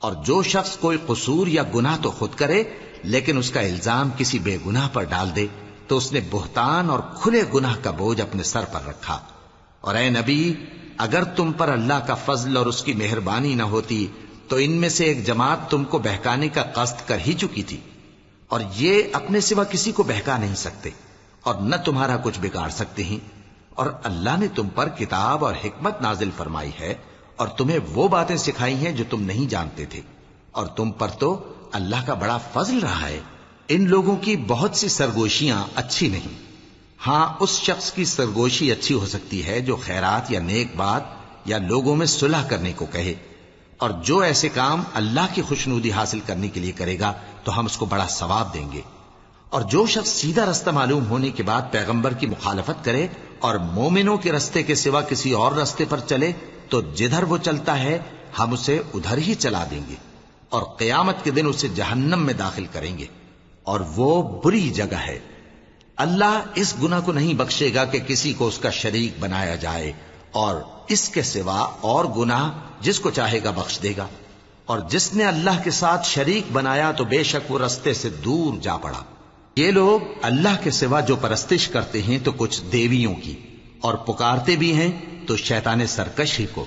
اور جو شخص کوئی قصور یا گناہ تو خود کرے لیکن اس کا الزام کسی بے گناہ پر ڈال دے تو اس نے بہتان اور کھلے گناہ کا بوجھ اپنے سر پر رکھا۔ اور اے نبی، اگر تم پر اللہ کا فضل اور اس کی مہربانی نہ ہوتی تو ان میں سے ایک جماعت تم کو بہکانے کا قصد کر ہی چکی تھی، اور یہ اپنے سوا کسی کو بہکا نہیں سکتے اور نہ تمہارا کچھ بگاڑ سکتے ہیں۔ اور اللہ نے تم پر کتاب اور حکمت نازل فرمائی ہے اور تمہیں وہ باتیں سکھائی ہیں جو تم نہیں جانتے تھے، اور تم پر تو اللہ کا بڑا فضل رہا ہے۔ ان لوگوں کی بہت سی سرگوشیاں اچھی نہیں، ہاں اس شخص کی سرگوشی اچھی ہو سکتی ہے جو خیرات یا نیک بات یا لوگوں میں صلح کرنے کو کہے، اور جو ایسے کام اللہ کی خوشنودی حاصل کرنے کے لیے کرے گا تو ہم اس کو بڑا ثواب دیں گے۔ اور جو شخص سیدھا رستہ معلوم ہونے کے بعد پیغمبر کی مخالفت کرے اور مومنوں کے رستے کے سوا کسی اور رستے پر چلے تو جدھر وہ چلتا ہے ہم اسے ادھر ہی چلا دیں گے، اور قیامت کے دن اسے جہنم میں داخل کریں گے، اور وہ بری جگہ ہے۔ اللہ اس گناہ کو نہیں بخشے گا کہ کسی کو اس کا شریک بنایا جائے، اور اس کے سوا اور گناہ جس کو چاہے گا بخش دے گا، اور جس نے اللہ کے ساتھ شریک بنایا تو بے شک وہ رستے سے دور جا پڑا۔ یہ لوگ اللہ کے سوا جو پرستش کرتے ہیں تو کچھ دیویوں کی، اور پکارتے بھی ہیں تو شیطان سرکش ہی کو،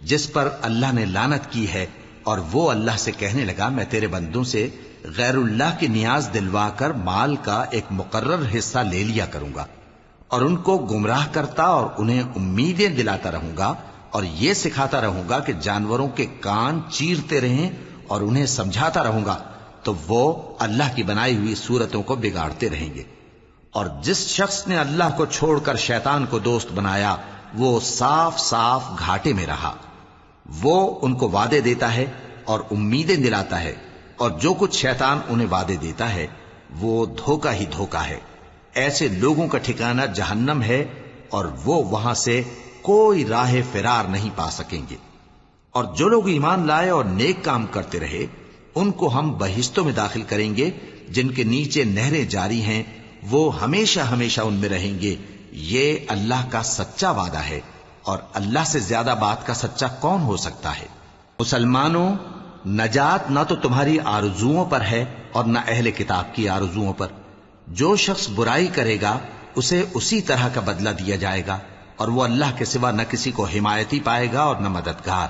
جس پر اللہ نے لعنت کی ہے، اور وہ اللہ سے کہنے لگا میں تیرے بندوں سے غیر اللہ کی نیاز دلوا کر مال کا ایک مقرر حصہ لے لیا کروں گا، اور ان کو گمراہ کرتا اور انہیں امیدیں دلاتا رہوں گا، اور یہ سکھاتا رہوں گا کہ جانوروں کے کان چیرتے رہیں، اور انہیں سمجھاتا رہوں گا، تو وہ اللہ کی بنائی ہوئی صورتوں کو بگاڑتے رہیں گے۔ اور جس شخص نے اللہ کو چھوڑ کر شیطان کو دوست بنایا وہ صاف صاف گھاٹے میں رہا۔ وہ ان کو وعدے دیتا ہے اور امیدیں دلاتا ہے، اور جو کچھ شیطان انہیں وعدے دیتا ہے وہ دھوکہ ہی دھوکہ ہے۔ ایسے لوگوں کا ٹھکانہ جہنم ہے، اور وہ وہاں سے کوئی راہ فرار نہیں پا سکیں گے۔ اور جو لوگ ایمان لائے اور نیک کام کرتے رہے ان کو ہم بہشتوں میں داخل کریں گے جن کے نیچے نہریں جاری ہیں، وہ ہمیشہ ہمیشہ ان میں رہیں گے۔ یہ اللہ کا سچا وعدہ ہے، اور اللہ سے زیادہ بات کا سچا کون ہو سکتا ہے؟ مسلمانوں، نجات نہ تو تمہاری آرزوؤں پر ہے اور نہ اہل کتاب کی آرزوؤں پر۔ جو شخص برائی کرے گا اسے اسی طرح کا بدلہ دیا جائے گا، اور وہ اللہ کے سوا نہ کسی کو حمایتی پائے گا اور نہ مددگار۔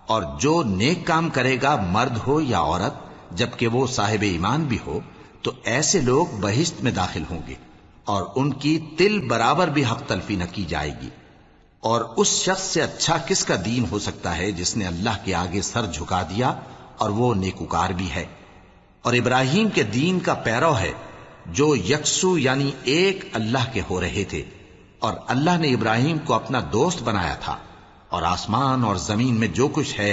اور جو نیک کام کرے گا مرد ہو یا عورت جبکہ وہ صاحب ایمان بھی ہو تو ایسے لوگ بہشت میں داخل ہوں گے، اور ان کی تل برابر بھی حق تلفی نہ کی جائے گی۔ اور اس شخص سے اچھا کس کا دین ہو سکتا ہے جس نے اللہ کے آگے سر جھکا دیا اور وہ نیکوکار بھی ہے۔ اور ابراہیم کے دین کا پیرو ہے جو یکسو یعنی ایک اللہ کے ہو رہے تھے، اور اللہ نے ابراہیم کو اپنا دوست بنایا تھا۔ اور آسمان اور زمین میں جو کچھ ہے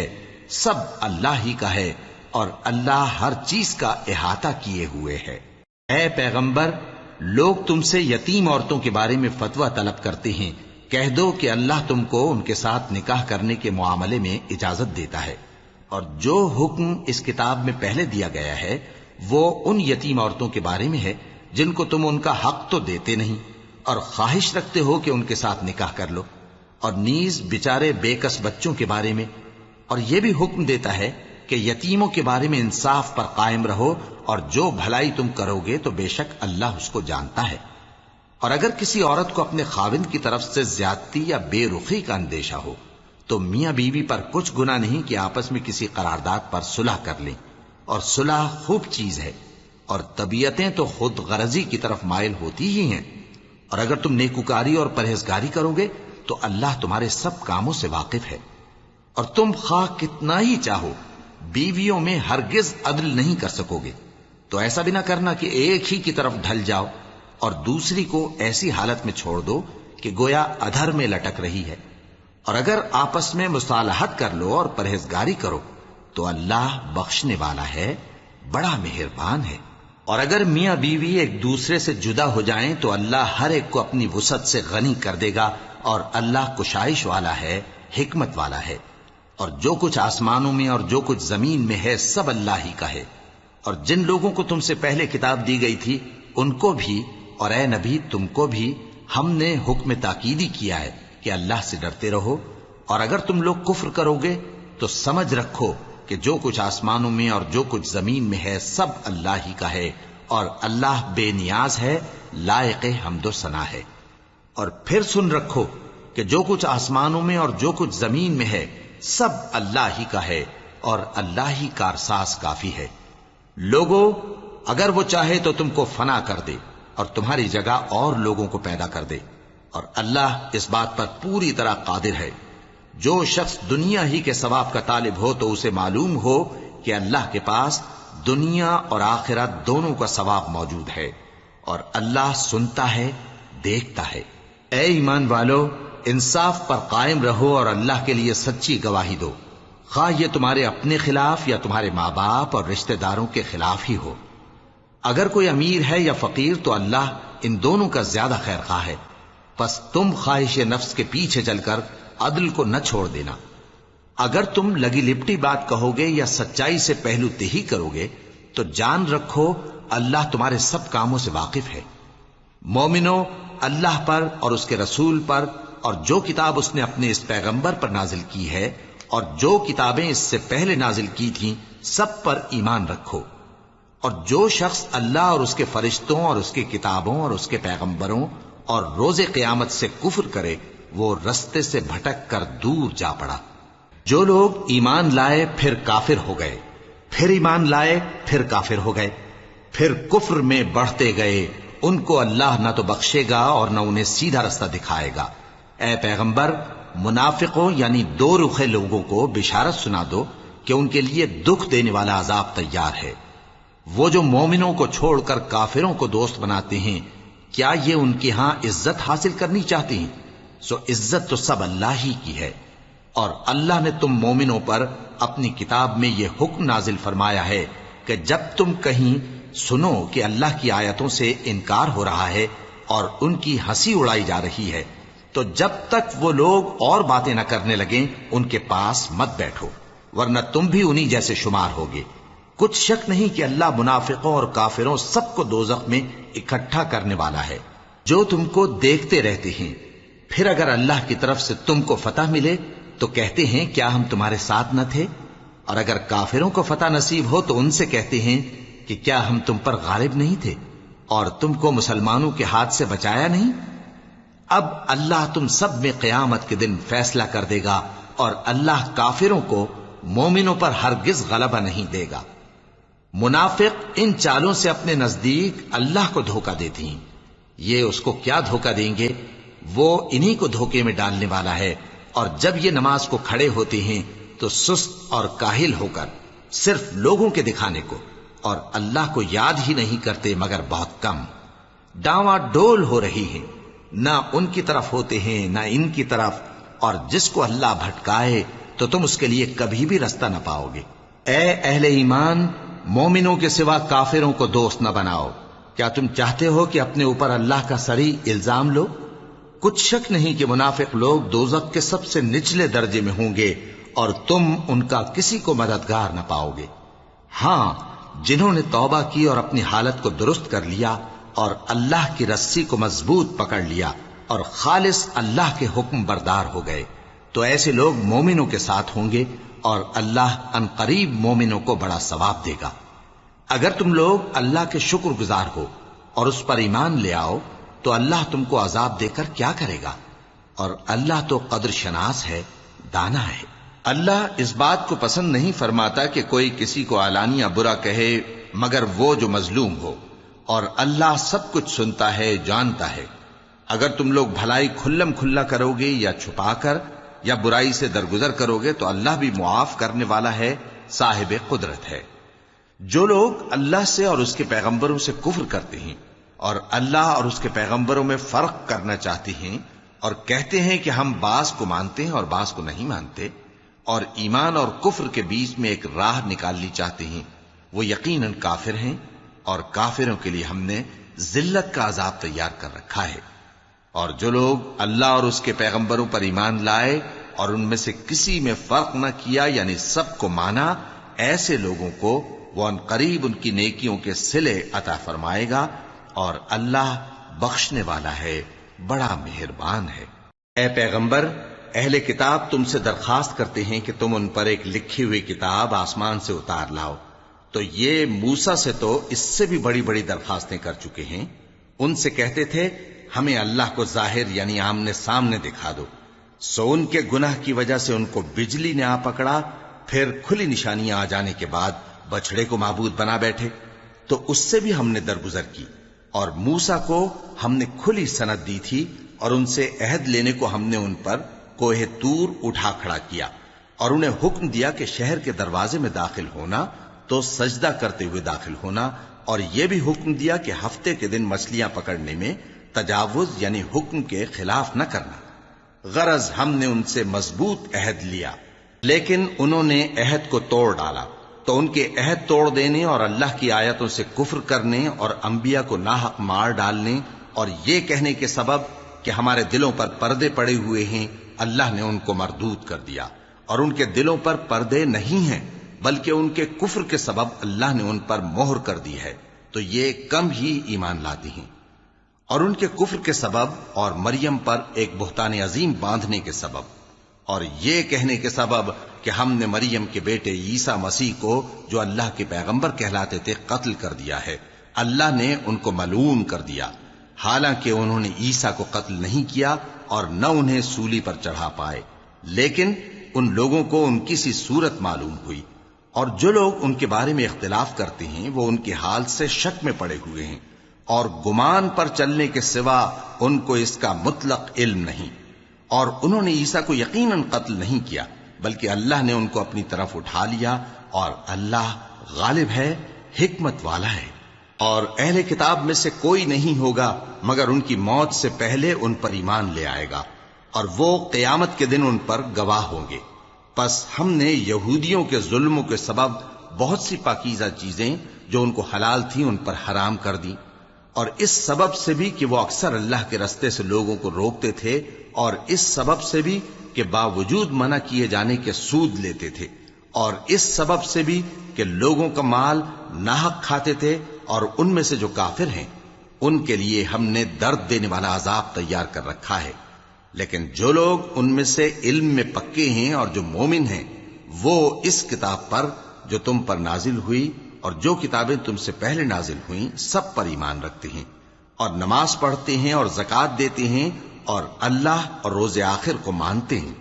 سب اللہ ہی کا ہے، اور اللہ ہر چیز کا احاطہ کیے ہوئے ہے۔ اے پیغمبر، لوگ تم سے یتیم عورتوں کے بارے میں فتویٰ طلب کرتے ہیں، کہہ دو کہ اللہ تم کو ان کے ساتھ نکاح کرنے کے معاملے میں اجازت دیتا ہے، اور جو حکم اس کتاب میں پہلے دیا گیا ہے وہ ان یتیم عورتوں کے بارے میں ہے جن کو تم ان کا حق تو دیتے نہیں، اور خواہش رکھتے ہو کہ ان کے ساتھ نکاح کر لو، اور نیز بیچارے بے کس بچوں کے بارے میں۔ اور یہ بھی حکم دیتا ہے کہ یتیموں کے بارے میں انصاف پر قائم رہو، اور جو بھلائی تم کرو گے تو بے شک اللہ اس کو جانتا ہے۔ اور اگر کسی عورت کو اپنے خاوند کی طرف سے زیادتی یا بے رخی کا اندیشہ ہو تو میاں بیوی پر کچھ گناہ نہیں کہ آپس میں کسی قرارداد پر صلح کر لیں، اور صلح خوب چیز ہے، اور طبیعتیں تو خود غرضی کی طرف مائل ہوتی ہی ہیں۔ اور اگر تم نیکوکاری اور پرہیزگاری کرو گے تو اللہ تمہارے سب کاموں سے واقف ہے۔ اور تم خواہ کتنا ہی چاہو بیویوں میں ہرگز عدل نہیں کر سکو گے، تو ایسا بھی نہ کرنا کہ ایک ہی کی طرف ڈھل جاؤ اور دوسری کو ایسی حالت میں چھوڑ دو کہ گویا ادھر میں لٹک رہی ہے۔ اور اگر آپس میں مصالحت کر لو اور پرہیزگاری کرو تو اللہ بخشنے والا ہے، بڑا مہربان ہے۔ اور اگر میاں بیوی ایک دوسرے سے جدا ہو جائیں تو اللہ ہر ایک کو اپنی وسعت سے غنی کر دے گا، اور اللہ کشائش والا ہے، حکمت والا ہے۔ اور جو کچھ آسمانوں میں اور جو کچھ زمین میں ہے سب اللہ ہی کا ہے۔ اور جن لوگوں کو تم سے پہلے کتاب دی گئی تھی ان کو بھی اور اے نبی تم کو بھی ہم نے حکم تاکیدی کیا ہے کہ اللہ سے ڈرتے رہو، اور اگر تم لوگ کفر کرو گے تو سمجھ رکھو کہ جو کچھ آسمانوں میں اور جو کچھ زمین میں ہے سب اللہ ہی کا ہے، اور اللہ بے نیاز ہے، لائق حمد و ثنا ہے۔ اور پھر سن رکھو کہ جو کچھ آسمانوں میں اور جو کچھ زمین میں ہے سب اللہ ہی کا ہے، اور اللہ ہی کارساز کافی ہے۔ لوگو، اگر وہ چاہے تو تم کو فنا کر دے اور تمہاری جگہ اور لوگوں کو پیدا کر دے، اور اللہ اس بات پر پوری طرح قادر ہے۔ جو شخص دنیا ہی کے ثواب کا طالب ہو تو اسے معلوم ہو کہ اللہ کے پاس دنیا اور آخرت دونوں کا ثواب موجود ہے، اور اللہ سنتا ہے، دیکھتا ہے۔ اے ایمان والو، انصاف پر قائم رہو اور اللہ کے لیے سچی گواہی دو، خواہ یہ تمہارے اپنے خلاف یا تمہارے ماں باپ اور رشتہ داروں کے خلاف ہی ہو۔ اگر کوئی امیر ہے یا فقیر تو اللہ ان دونوں کا زیادہ خیر خواہ ہے، پس تم خواہش نفس کے پیچھے چل کر عدل کو نہ چھوڑ دینا۔ اگر تم لگی لپٹی بات کہو گے یا سچائی سے پہلو تہی کرو گے تو جان رکھو اللہ تمہارے سب کاموں سے واقف ہے۔ مومنو، اللہ پر اور اس کے رسول پر اور جو کتاب اس نے اپنے اس پیغمبر پر نازل کی ہے اور جو کتابیں اس سے پہلے نازل کی تھیں سب پر ایمان رکھو۔ اور جو شخص اللہ اور اس کے فرشتوں اور اس کی کتابوں اور اس کے پیغمبروں اور روز قیامت سے کفر کرے وہ رستے سے بھٹک کر دور جا پڑا۔ جو لوگ ایمان لائے پھر کافر ہو گئے، پھر ایمان لائے پھر کافر ہو گئے، پھر کفر میں بڑھتے گئے، ان کو اللہ نہ تو بخشے گا اور نہ انہیں سیدھا رستہ دکھائے گا۔ اے پیغمبر، منافقوں یعنی دو رخے لوگوں کو بشارت سنا دو کہ ان کے لیے دکھ دینے والا عذاب تیار ہے۔ وہ جو مومنوں کو چھوڑ کر کافروں کو دوست بناتے ہیں، کیا یہ ان کے ہاں عزت حاصل کرنی چاہتے ہیں؟ سو عزت تو سب اللہ ہی کی ہے۔ اور اللہ نے تم مومنوں پر اپنی کتاب میں یہ حکم نازل فرمایا ہے کہ جب تم کہیں سنو کہ اللہ کی آیتوں سے انکار ہو رہا ہے اور ان کی ہنسی اڑائی جا رہی ہے تو جب تک وہ لوگ اور باتیں نہ کرنے لگیں ان کے پاس مت بیٹھو، ورنہ تم بھی انہی جیسے شمار ہوگے۔ کچھ شک نہیں کہ اللہ منافقوں اور کافروں سب کو دوزخ میں اکٹھا کرنے والا ہے۔ جو تم کو دیکھتے رہتے ہیں، پھر اگر اللہ کی طرف سے تم کو فتح ملے تو کہتے ہیں کیا ہم تمہارے ساتھ نہ تھے؟ اور اگر کافروں کو فتح نصیب ہو تو ان سے کہتے ہیں کہ کیا ہم تم پر غالب نہیں تھے اور تم کو مسلمانوں کے ہاتھ سے بچایا نہیں؟ اب اللہ تم سب میں قیامت کے دن فیصلہ کر دے گا اور اللہ کافروں کو مومنوں پر ہرگز غلبہ نہیں دے گا۔ منافق ان چالوں سے اپنے نزدیک اللہ کو دھوکہ دیتی ہیں، یہ اس کو کیا دھوکہ دیں گے؟ وہ انہی کو دھوکے میں ڈالنے والا ہے۔ اور جب یہ نماز کو کھڑے ہوتے ہیں تو سست اور کاہل ہو کر صرف لوگوں کے دکھانے کو اور اللہ کو یاد ہی نہیں کرتے مگر بہت کم۔ ڈاواں ڈول ہو رہی ہیں، نہ ان کی طرف ہوتے ہیں نہ ان کی طرف، اور جس کو اللہ بھٹکائے تو تم اس کے لیے کبھی بھی رستہ نہ پاؤ گے۔ اے اہل ایمان، مومنوں کے سوا کافروں کو دوست نہ بناؤ۔ کیا تم چاہتے ہو کہ اپنے اوپر اللہ کا صریح الزام لو؟ کچھ شک نہیں کہ منافق لوگ دوزخ کے سب سے نچلے درجے میں ہوں گے اور تم ان کا کسی کو مددگار نہ پاؤ گے۔ ہاں، جنہوں نے توبہ کی اور اپنی حالت کو درست کر لیا اور اللہ کی رسی کو مضبوط پکڑ لیا اور خالص اللہ کے حکم بردار ہو گئے تو ایسے لوگ مومنوں کے ساتھ ہوں گے اور اللہ ان قریب مومنوں کو بڑا ثواب دے گا۔ اگر تم لوگ اللہ کے شکر گزار ہو اور اس پر ایمان لے آؤ تو اللہ تم کو عذاب دے کر کیا کرے گا؟ اور اللہ تو قدر شناس ہے، دانا ہے۔ اللہ اس بات کو پسند نہیں فرماتا کہ کوئی کسی کو علانیہ برا کہے مگر وہ جو مظلوم ہو، اور اللہ سب کچھ سنتا ہے، جانتا ہے۔ اگر تم لوگ بھلائی کھلم کھلا کرو گے یا چھپا کر یا برائی سے درگزر کرو گے تو اللہ بھی معاف کرنے والا ہے، صاحب قدرت ہے۔ جو لوگ اللہ سے اور اس کے پیغمبروں سے کفر کرتے ہیں اور اللہ اور اس کے پیغمبروں میں فرق کرنا چاہتے ہیں اور کہتے ہیں کہ ہم بعض کو مانتے ہیں اور بعض کو نہیں مانتے، اور ایمان اور کفر کے بیچ میں ایک راہ نکالنی چاہتے ہیں، وہ یقیناً کافر ہیں، اور کافروں کے لیے ہم نے ذلت کا عذاب تیار کر رکھا ہے۔ اور جو لوگ اللہ اور اس کے پیغمبروں پر ایمان لائے اور ان میں سے کسی میں فرق نہ کیا یعنی سب کو مانا، ایسے لوگوں کو وہ ان قریب ان کی نیکیوں کے صلے عطا فرمائے گا، اور اللہ بخشنے والا ہے، بڑا مہربان ہے۔ اے پیغمبر، اہل کتاب تم سے درخواست کرتے ہیں کہ تم ان پر ایک لکھی ہوئی کتاب آسمان سے اتار لاؤ، تو یہ موسیٰ سے تو اس سے بھی بڑی بڑی درخواستیں کر چکے ہیں۔ ان سے کہتے تھے ہمیں اللہ کو ظاہر یعنی آمنے سامنے دکھا دو، سو ان کے گناہ کی وجہ سے ان کو بجلی نے آ پکڑا، پھر کھلی نشانیاں آ جانے کے بعد بچڑے کو معبود بنا بیٹھے، تو اس سے بھی ہم نے درگزر کی۔ اور موسیٰ کو ہم نے کھلی سند دی تھی اور ان سے عہد لینے کو ہم نے ان پر کوہ طور اٹھا کھڑا کیا، اور انہیں حکم دیا کہ شہر کے دروازے میں داخل ہونا تو سجدہ کرتے ہوئے داخل ہونا، اور یہ بھی حکم دیا کہ ہفتے کے دن مچھلیاں پکڑنے میں تجاوز یعنی حکم کے خلاف نہ کرنا۔ غرض ہم نے ان سے مضبوط عہد لیا۔ لیکن انہوں نے عہد کو توڑ ڈالا، تو ان کے عہد توڑ دینے اور اللہ کی آیتوں سے کفر کرنے اور انبیاء کو ناحق مار ڈالنے اور یہ کہنے کے سبب کہ ہمارے دلوں پر پردے پڑے ہوئے ہیں، اللہ نے ان کو مردود کر دیا۔ اور ان کے دلوں پر پردے نہیں ہیں بلکہ ان کے کفر کے سبب اللہ نے ان پر مہر کر دی ہے، تو یہ کم ہی ایمان لاتی ہیں۔ اور ان کے کفر کے سبب اور مریم پر ایک بہتان عظیم باندھنے کے سبب اور یہ کہنے کے سبب کہ ہم نے مریم کے بیٹے عیسیٰ مسیح کو جو اللہ کے پیغمبر کہلاتے تھے قتل کر دیا ہے، اللہ نے ان کو ملعون کر دیا، حالانکہ انہوں نے عیسیٰ کو قتل نہیں کیا اور نہ انہیں سولی پر چڑھا پائے، لیکن ان لوگوں کو ان کی سی صورت معلوم ہوئی۔ اور جو لوگ ان کے بارے میں اختلاف کرتے ہیں وہ ان کے حال سے شک میں پڑے ہوئے ہیں، اور گمان پر چلنے کے سوا ان کو اس کا مطلق علم نہیں۔ اور انہوں نے عیسیٰ کو یقیناً قتل نہیں کیا بلکہ اللہ نے ان کو اپنی طرف اٹھا لیا، اور اللہ غالب ہے، حکمت والا ہے۔ اور اہل کتاب میں سے کوئی نہیں ہوگا مگر ان کی موت سے پہلے ان پر ایمان لے آئے گا، اور وہ قیامت کے دن ان پر گواہ ہوں گے۔ پس ہم نے یہودیوں کے ظلموں کے سبب بہت سی پاکیزہ چیزیں جو ان کو حلال تھیں ان پر حرام کر دی، اور اس سبب سے بھی کہ وہ اکثر اللہ کے رستے سے لوگوں کو روکتے تھے، اور اس سبب سے بھی کہ باوجود منع کیے جانے کے سود لیتے تھے، اور اس سبب سے بھی کہ لوگوں کا مال ناحق کھاتے تھے۔ اور ان میں سے جو کافر ہیں ان کے لیے ہم نے درد دینے والا عذاب تیار کر رکھا ہے، لیکن جو لوگ ان میں سے علم میں پکے ہیں اور جو مومن ہیں وہ اس کتاب پر جو تم پر نازل ہوئی اور جو کتابیں تم سے پہلے نازل ہوئیں سب پر ایمان رکھتے ہیں، اور نماز پڑھتے ہیں اور زکوٰۃ دیتے ہیں اور اللہ اور روز آخر کو مانتے ہیں،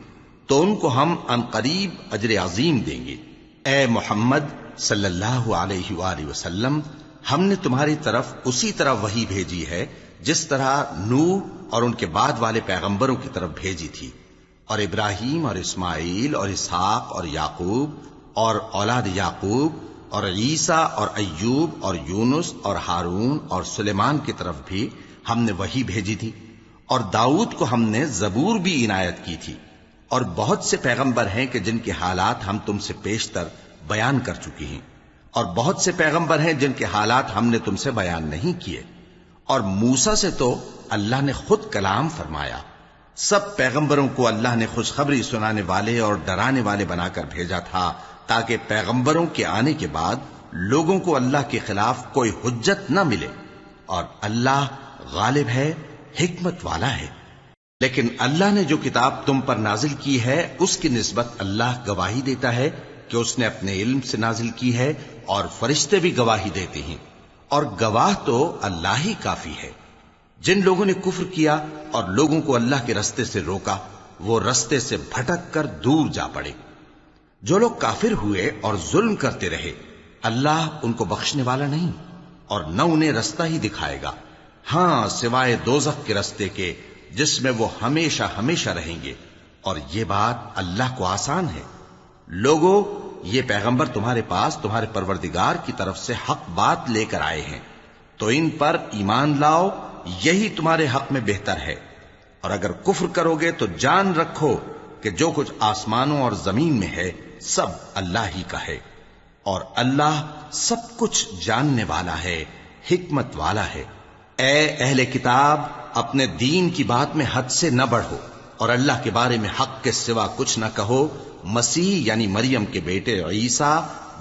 تو ان کو ہم عنقریب اجر عظیم دیں گے۔ اے محمد صلی اللہ علیہ وآلہ وسلم، ہم نے تمہاری طرف اسی طرح وحی بھیجی ہے جس طرح نوح اور ان کے بعد والے پیغمبروں کی طرف بھیجی تھی، اور ابراہیم اور اسماعیل اور اسحاق اور یعقوب اور اولاد یعقوب اور عیسیٰ اور ایوب اور یونس اور ہارون اور سلیمان کی طرف بھی ہم نے وحی بھیجی تھی، اور داؤد کو ہم نے زبور بھی عنایت کی تھی۔ اور بہت سے پیغمبر ہیں کہ جن کے حالات ہم تم سے پیشتر بیان کر چکے ہیں، اور بہت سے پیغمبر ہیں جن کے حالات ہم نے تم سے بیان نہیں کیے، اور موسیٰ سے تو اللہ نے خود کلام فرمایا۔ سب پیغمبروں کو اللہ نے خوشخبری سنانے والے اور ڈرانے والے بنا کر بھیجا تھا تاکہ پیغمبروں کے آنے کے بعد لوگوں کو اللہ کے خلاف کوئی حجت نہ ملے، اور اللہ غالب ہے، حکمت والا ہے۔ لیکن اللہ نے جو کتاب تم پر نازل کی ہے اس کی نسبت اللہ گواہی دیتا ہے کہ اس نے اپنے علم سے نازل کی ہے، اور فرشتے بھی گواہی دیتے ہیں، اور گواہ تو اللہ ہی کافی ہے۔ جن لوگوں نے کفر کیا اور لوگوں کو اللہ کے رستے سے روکا وہ رستے سے بھٹک کر دور جا پڑے۔ جو لوگ کافر ہوئے اور ظلم کرتے رہے اللہ ان کو بخشنے والا نہیں، اور نہ انہیں رستہ ہی دکھائے گا، ہاں سوائے دوزخ کے رستے کے جس میں وہ ہمیشہ ہمیشہ رہیں گے، اور یہ بات اللہ کو آسان ہے۔ لوگوں، یہ پیغمبر تمہارے پاس تمہارے پروردگار کی طرف سے حق بات لے کر آئے ہیں، تو ان پر ایمان لاؤ، یہی تمہارے حق میں بہتر ہے۔ اور اگر کفر کرو گے تو جان رکھو کہ جو کچھ آسمانوں اور زمین میں ہے سب اللہ ہی کا ہے، اور اللہ سب کچھ جاننے والا ہے، حکمت والا ہے۔ اے اہل کتاب، اپنے دین کی بات میں حد سے نہ بڑھو، اور اللہ کے بارے میں حق کے سوا کچھ نہ کہو۔ مسیح یعنی مریم کے بیٹے عیسیٰ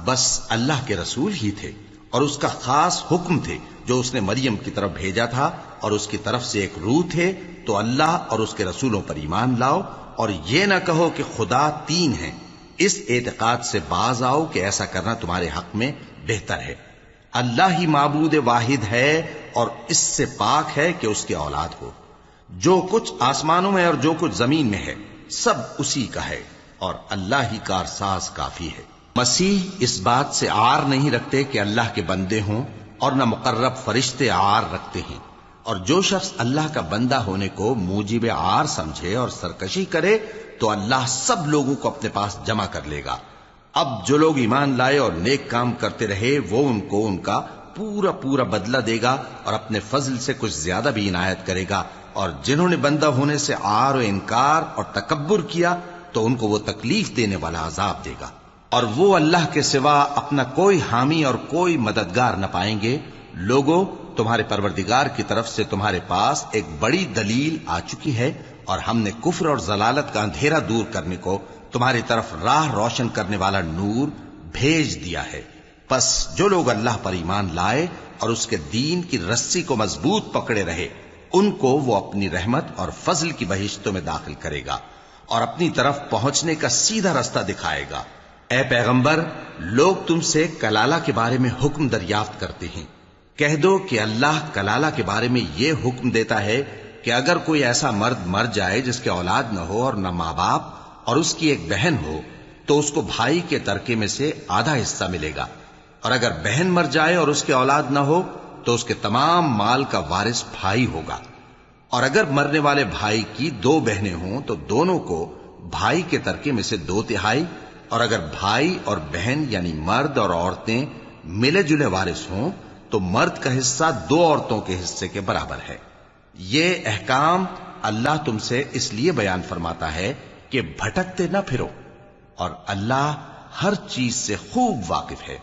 بس اللہ کے رسول ہی تھے، اور اس کا خاص حکم تھے جو اس نے مریم کی طرف بھیجا تھا، اور اس کی طرف سے ایک روح تھے۔ تو اللہ اور اس کے رسولوں پر ایمان لاؤ، اور یہ نہ کہو کہ خدا تین ہیں، اس اعتقاد سے باز آؤ کہ ایسا کرنا تمہارے حق میں بہتر ہے۔ اللہ ہی معبود واحد ہے، اور اس سے پاک ہے کہ اس کی اولاد ہو۔ جو کچھ آسمانوں میں اور جو کچھ زمین میں ہے سب اسی کا ہے، اور اللہ ہی کارساز کافی ہے۔ مسیح اس بات سے عار نہیں رکھتے کہ اللہ کے بندے ہوں، اور نہ مقرب فرشتے عار رکھتے ہیں، اور جو شخص اللہ کا بندہ ہونے کو موجب عار سمجھے اور سرکشی کرے تو اللہ سب لوگوں کو اپنے پاس جمع کر لے گا۔ اب جو لوگ ایمان لائے اور نیک کام کرتے رہے وہ ان کو ان کا پورا پورا بدلہ دے گا، اور اپنے فضل سے کچھ زیادہ بھی عنایت کرے گا۔ اور جنہوں نے بندہ ہونے سے عار و انکار اور تکبر کیا تو ان کو وہ تکلیف دینے والا عذاب دے گا، اور وہ اللہ کے سوا اپنا کوئی حامی اور کوئی مددگار نہ پائیں گے۔ لوگوں، تمہارے پروردگار کی طرف سے تمہارے پاس ایک بڑی دلیل آ چکی ہے، اور ہم نے کفر اور ضلالت کا اندھیرا دور کرنے کو تمہاری طرف راہ روشن کرنے والا نور بھیج دیا ہے۔ پس جو لوگ اللہ پر ایمان لائے اور اس کے دین کی رسی کو مضبوط پکڑے رہے، ان کو وہ اپنی رحمت اور فضل کی بہشتوں میں داخل کرے گا اور اپنی طرف پہنچنے کا سیدھا رستہ دکھائے گا۔ اے پیغمبر، لوگ تم سے کلالہ کے بارے میں حکم دریافت کرتے ہیں، کہہ دو کہ اللہ کلالہ کے بارے میں یہ حکم دیتا ہے کہ اگر کوئی ایسا مرد مر جائے جس کے اولاد نہ ہو اور نہ ماں باپ اور اس کی ایک بہن ہو، تو اس کو بھائی کے ترکے میں سے آدھا حصہ ملے گا، اور اگر بہن مر جائے اور اس کے اولاد نہ ہو تو اس کے تمام مال کا وارث بھائی ہوگا، اور اگر مرنے والے بھائی کی 2 بہنیں ہوں تو دونوں کو بھائی کے ترکے میں سے 2/3، اور اگر بھائی اور بہن یعنی مرد اور عورتیں ملے جلے وارث ہوں تو مرد کا حصہ 2 عورتوں کے حصے کے برابر ہے۔ یہ احکام اللہ تم سے اس لیے بیان فرماتا ہے کہ بھٹکتے نہ پھرو، اور اللہ ہر چیز سے خوب واقف ہے۔